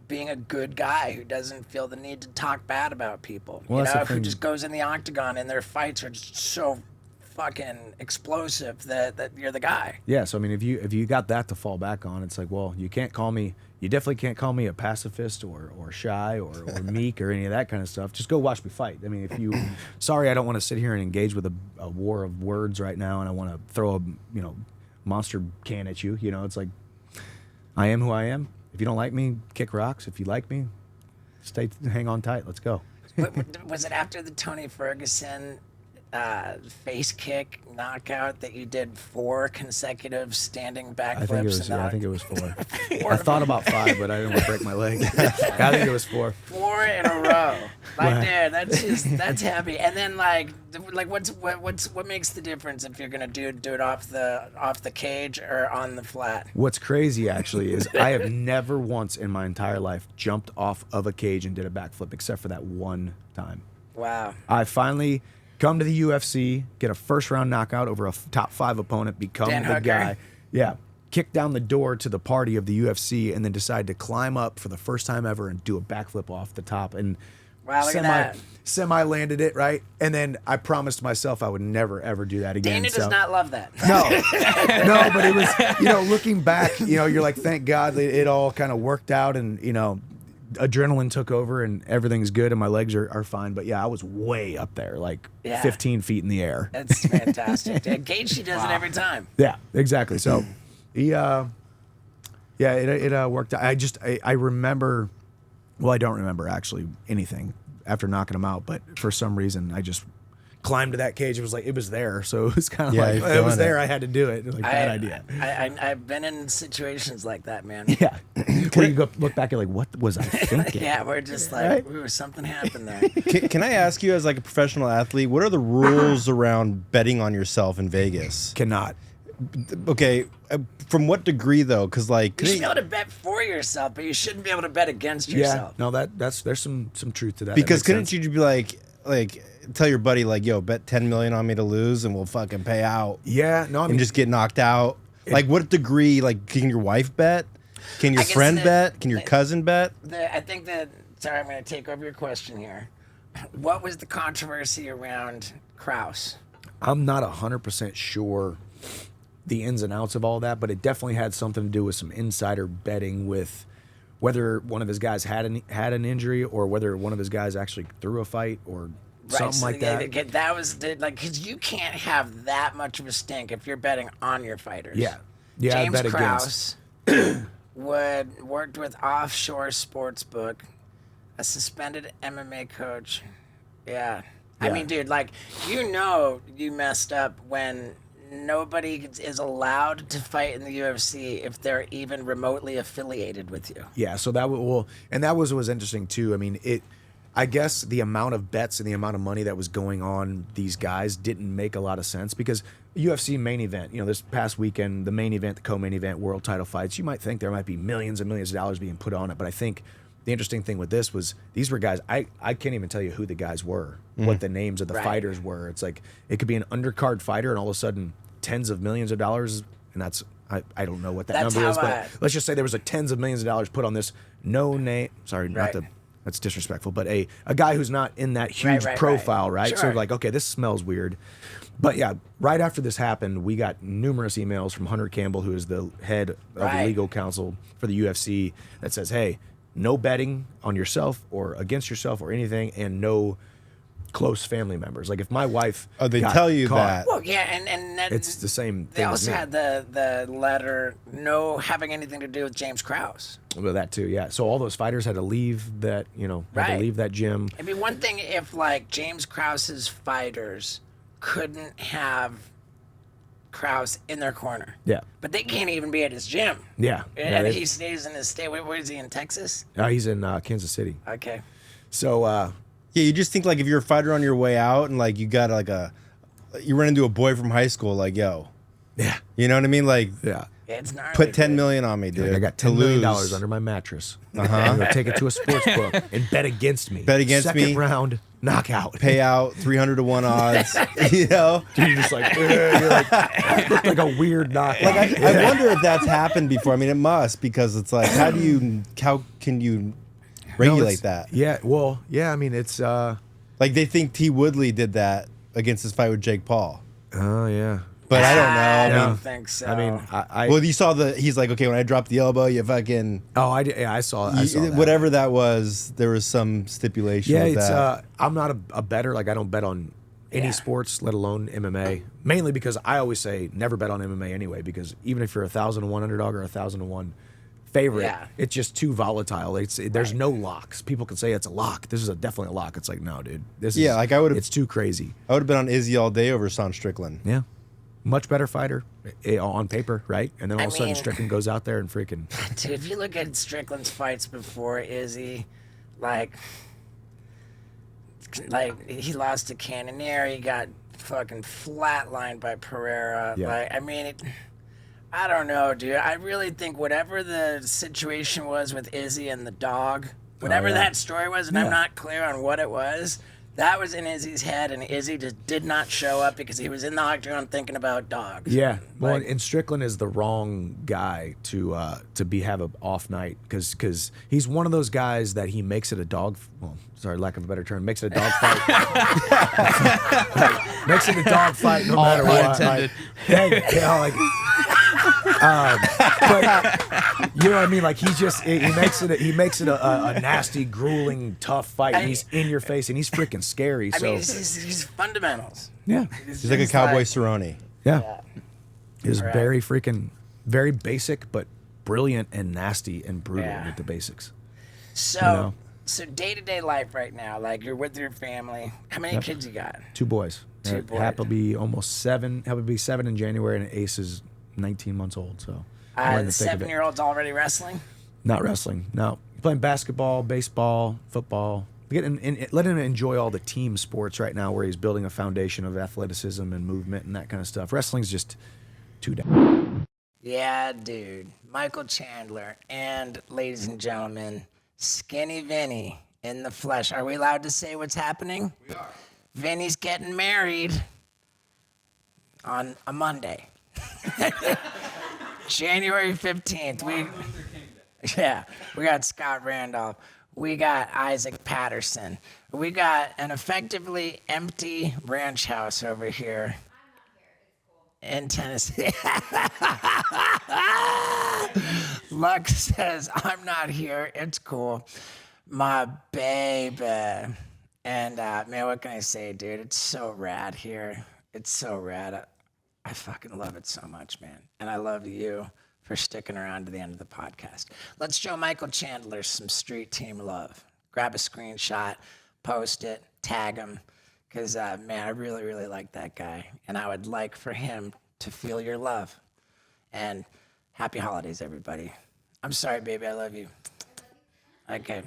being a good guy who doesn't feel the need to talk bad about people. Well, who just goes in the octagon and their fights are just so fucking explosive that you're the guy. Yeah, so I mean, if you got that to fall back on, it's like, well, you definitely can't call me a pacifist or shy or meek or any of that kind of stuff. Just go watch me fight. I mean, sorry, I don't want to sit here and engage with a war of words right now, and I want to throw a monster can at you. It's like, I am who I am. If you don't like me, kick rocks. If you like me, hang on tight. Let's go. Was it after the Tony Ferguson face kick knockout that you did 4 consecutive standing backflips? I think it was 4. I thought about 5, but I didn't want to break my leg. I think it was 4. 4 in a row. Like, dude, that's heavy. And then like what makes the difference if you're gonna do it off the cage or on the flat? What's crazy actually is I have never once in my entire life jumped off of a cage and did a backflip except for that one time. Wow. I finally come to the UFC, get a first-round knockout over a top 5 opponent, become the guy. Yeah. Kick down the door to the party of the UFC, and then decide to climb up for the first time ever and do a backflip off the top. And wow, look at that. Semi landed it, right? And then I promised myself I would never, ever do that again. Dana does not love that. No. No, but it was, looking back, you're like, thank God it all kind of worked out, and, adrenaline took over and everything's good and my legs are fine. But yeah, I was way up there, like 15 feet in the air. That's fantastic. Gaethje does it every time. Yeah, exactly. So he it worked out. I remember, well, I don't remember actually anything after knocking him out, but for some reason I just climbed to that cage. It was there, so it was kind of like it was there. I had to do it. Like, bad idea. I've been in situations like that, man. Yeah, where you go look back at like, what was I thinking? Yeah, we're just like, something happened there. Can I ask you, as like a professional athlete, what are the rules around betting on yourself in Vegas? Cannot. Okay, from what degree though? Because like, you should be able to bet for yourself, but you shouldn't be able to bet against yourself. Yeah, no, there's some truth to that. Because couldn't you be like tell your buddy like, yo, bet 10 million on me to lose and we'll fucking pay out? Yeah, no, I mean, and just get knocked out. Like, what degree? Like, can your wife bet? Can your friend bet? Can your cousin bet? I think that. Sorry, I'm going to take over your question here. What was the controversy around Krause? I'm not 100% sure the ins and outs of all that, but it definitely had something to do with some insider betting with whether one of his guys had an injury or whether one of his guys actually threw a fight or something like that. That was like, because you can't have that much of a stink if you're betting on your fighters. Yeah, I James bet Krause worked with Offshore Sportsbook, a suspended MMA coach. Yeah. I mean, dude, like, you messed up when nobody is allowed to fight in the UFC if they're even remotely affiliated with you. Yeah, so that was interesting too. I mean, I guess the amount of bets and the amount of money that was going on these guys didn't make a lot of sense because UFC main event, this past weekend, the main event, the co-main event, world title fights, you might think there might be millions and millions of dollars being put on it, but I think the interesting thing with this was these were guys, I can't even tell you who the guys were, what the names of the fighters were. It's like it could be an undercard fighter and all of a sudden tens of millions of dollars, and that's I don't know what that number is, but let's just say there was tens of millions of dollars put on this no name. Sorry, that's disrespectful, but a guy who's not in that huge profile, right? Sure. So like, okay, this smells weird. But yeah, right after this happened, we got numerous emails from Hunter Campbell, who is the head of the legal counsel for the UFC, that says, hey, no betting on yourself or against yourself or anything, and no close family members. Like if my wife they tell you that. Well, yeah, and that, it's the same thing. They also had the letter, no having anything to do with James Krause. Well, that too, yeah. So all those fighters had to leave that, had to leave that gym. It'd be one thing if like James Krause's fighters couldn't have Krause in their corner. Yeah. But they can't even be at his gym. Yeah. And he stays in his state. Where is he, in Texas? He's in Kansas City. Okay. So, yeah, you just think like if you're a fighter on your way out and like you got like you run into a boy from high school, like, yo. Yeah. You know what I mean? Like, yeah. It's gnarly, put $10 million on me, dude. Like, I got $10 million under my mattress. I'm going to take it to a sports book and bet against me. Bet against me. Second round, knockout. Pay out 300 to 1 odds. You know? Dude, you're just like, you're like, looked like a weird knockout. Like, I wonder if that's happened before. I mean, it must, because it's like, how can you regulate that? Yeah, well, yeah, I mean, it's... like, they think T. Woodley did that against his fight with Jake Paul. Oh, yeah. But I don't know. I don't think so. I mean, well, you saw he's like, okay, when I drop the elbow, you fucking... Oh, I saw that. Whatever that was, there was some stipulation with that. I'm not a bettor. Like, I don't bet on any sports, let alone MMA. Mainly because I always say never bet on MMA anyway, because even if you're 1,000-to-1 underdog or 1,000-to-1 favorite, it's just too volatile. There's no locks. People can say it's a lock. This is definitely a lock. It's like, no, dude. Like I would. It's too crazy. I would have been on Izzy all day over Sean Strickland. Yeah. Much better fighter on paper, right? And then all of a sudden Strickland goes out there and freaking... Dude, if you look at Strickland's fights before Izzy, like he lost to Cannonier, he got fucking flatlined by Pereira. Yeah. Like, I mean, I don't know, dude. I really think whatever the situation was with Izzy and the dog, whatever that story was, and I'm not clear on what it was, that was in Izzy's head, and Izzy just did not show up because he was in the octagon thinking about dogs. Yeah, well, and Strickland is the wrong guy to have an off night because he's one of those guys that he makes it a dog. Well, sorry, lack of a better term, makes it a dog fight. Makes it a dog fight no matter what. Like, but you know what I mean? Like he makes it a nasty, grueling, tough fight. And he's in your face and he's freaking scary. I mean, he's fundamentals. Yeah, he's like a cowboy Cerrone. Yeah. He's very basic, but brilliant and nasty and brutal with the basics. So day-to-day life right now, like you're with your family. How many kids you got? 2 boys. Two boys. Hap will be almost 7. Hap will be 7 in January, and Ace is 19 months old. So the 7-year-old's already wrestling? Not wrestling. No, playing basketball, baseball, football. Letting him enjoy all the team sports right now, where he's building a foundation of athleticism and movement and that kind of stuff. Wrestling's just too down. Yeah, dude. Michael Chandler and, ladies and gentlemen, Skinny Vinny in the flesh. Are we allowed to say what's happening? We are. Vinny's getting married on a Monday. January 15th. We got Scott Randolph. We got Isaac Patterson. We got an effectively empty ranch house over here. in Tennessee. Luck says, I'm not here. It's cool. My baby. And man, what can I say, dude? It's so rad here. It's so rad. I fucking love it so much, man. And I love you for sticking around to the end of the podcast. Let's show Michael Chandler some street team love. Grab a screenshot, post it, tag him. Because, man, I really, really like that guy. And I would like for him to feel your love. And happy holidays, everybody. I'm sorry, baby. I love you. Okay.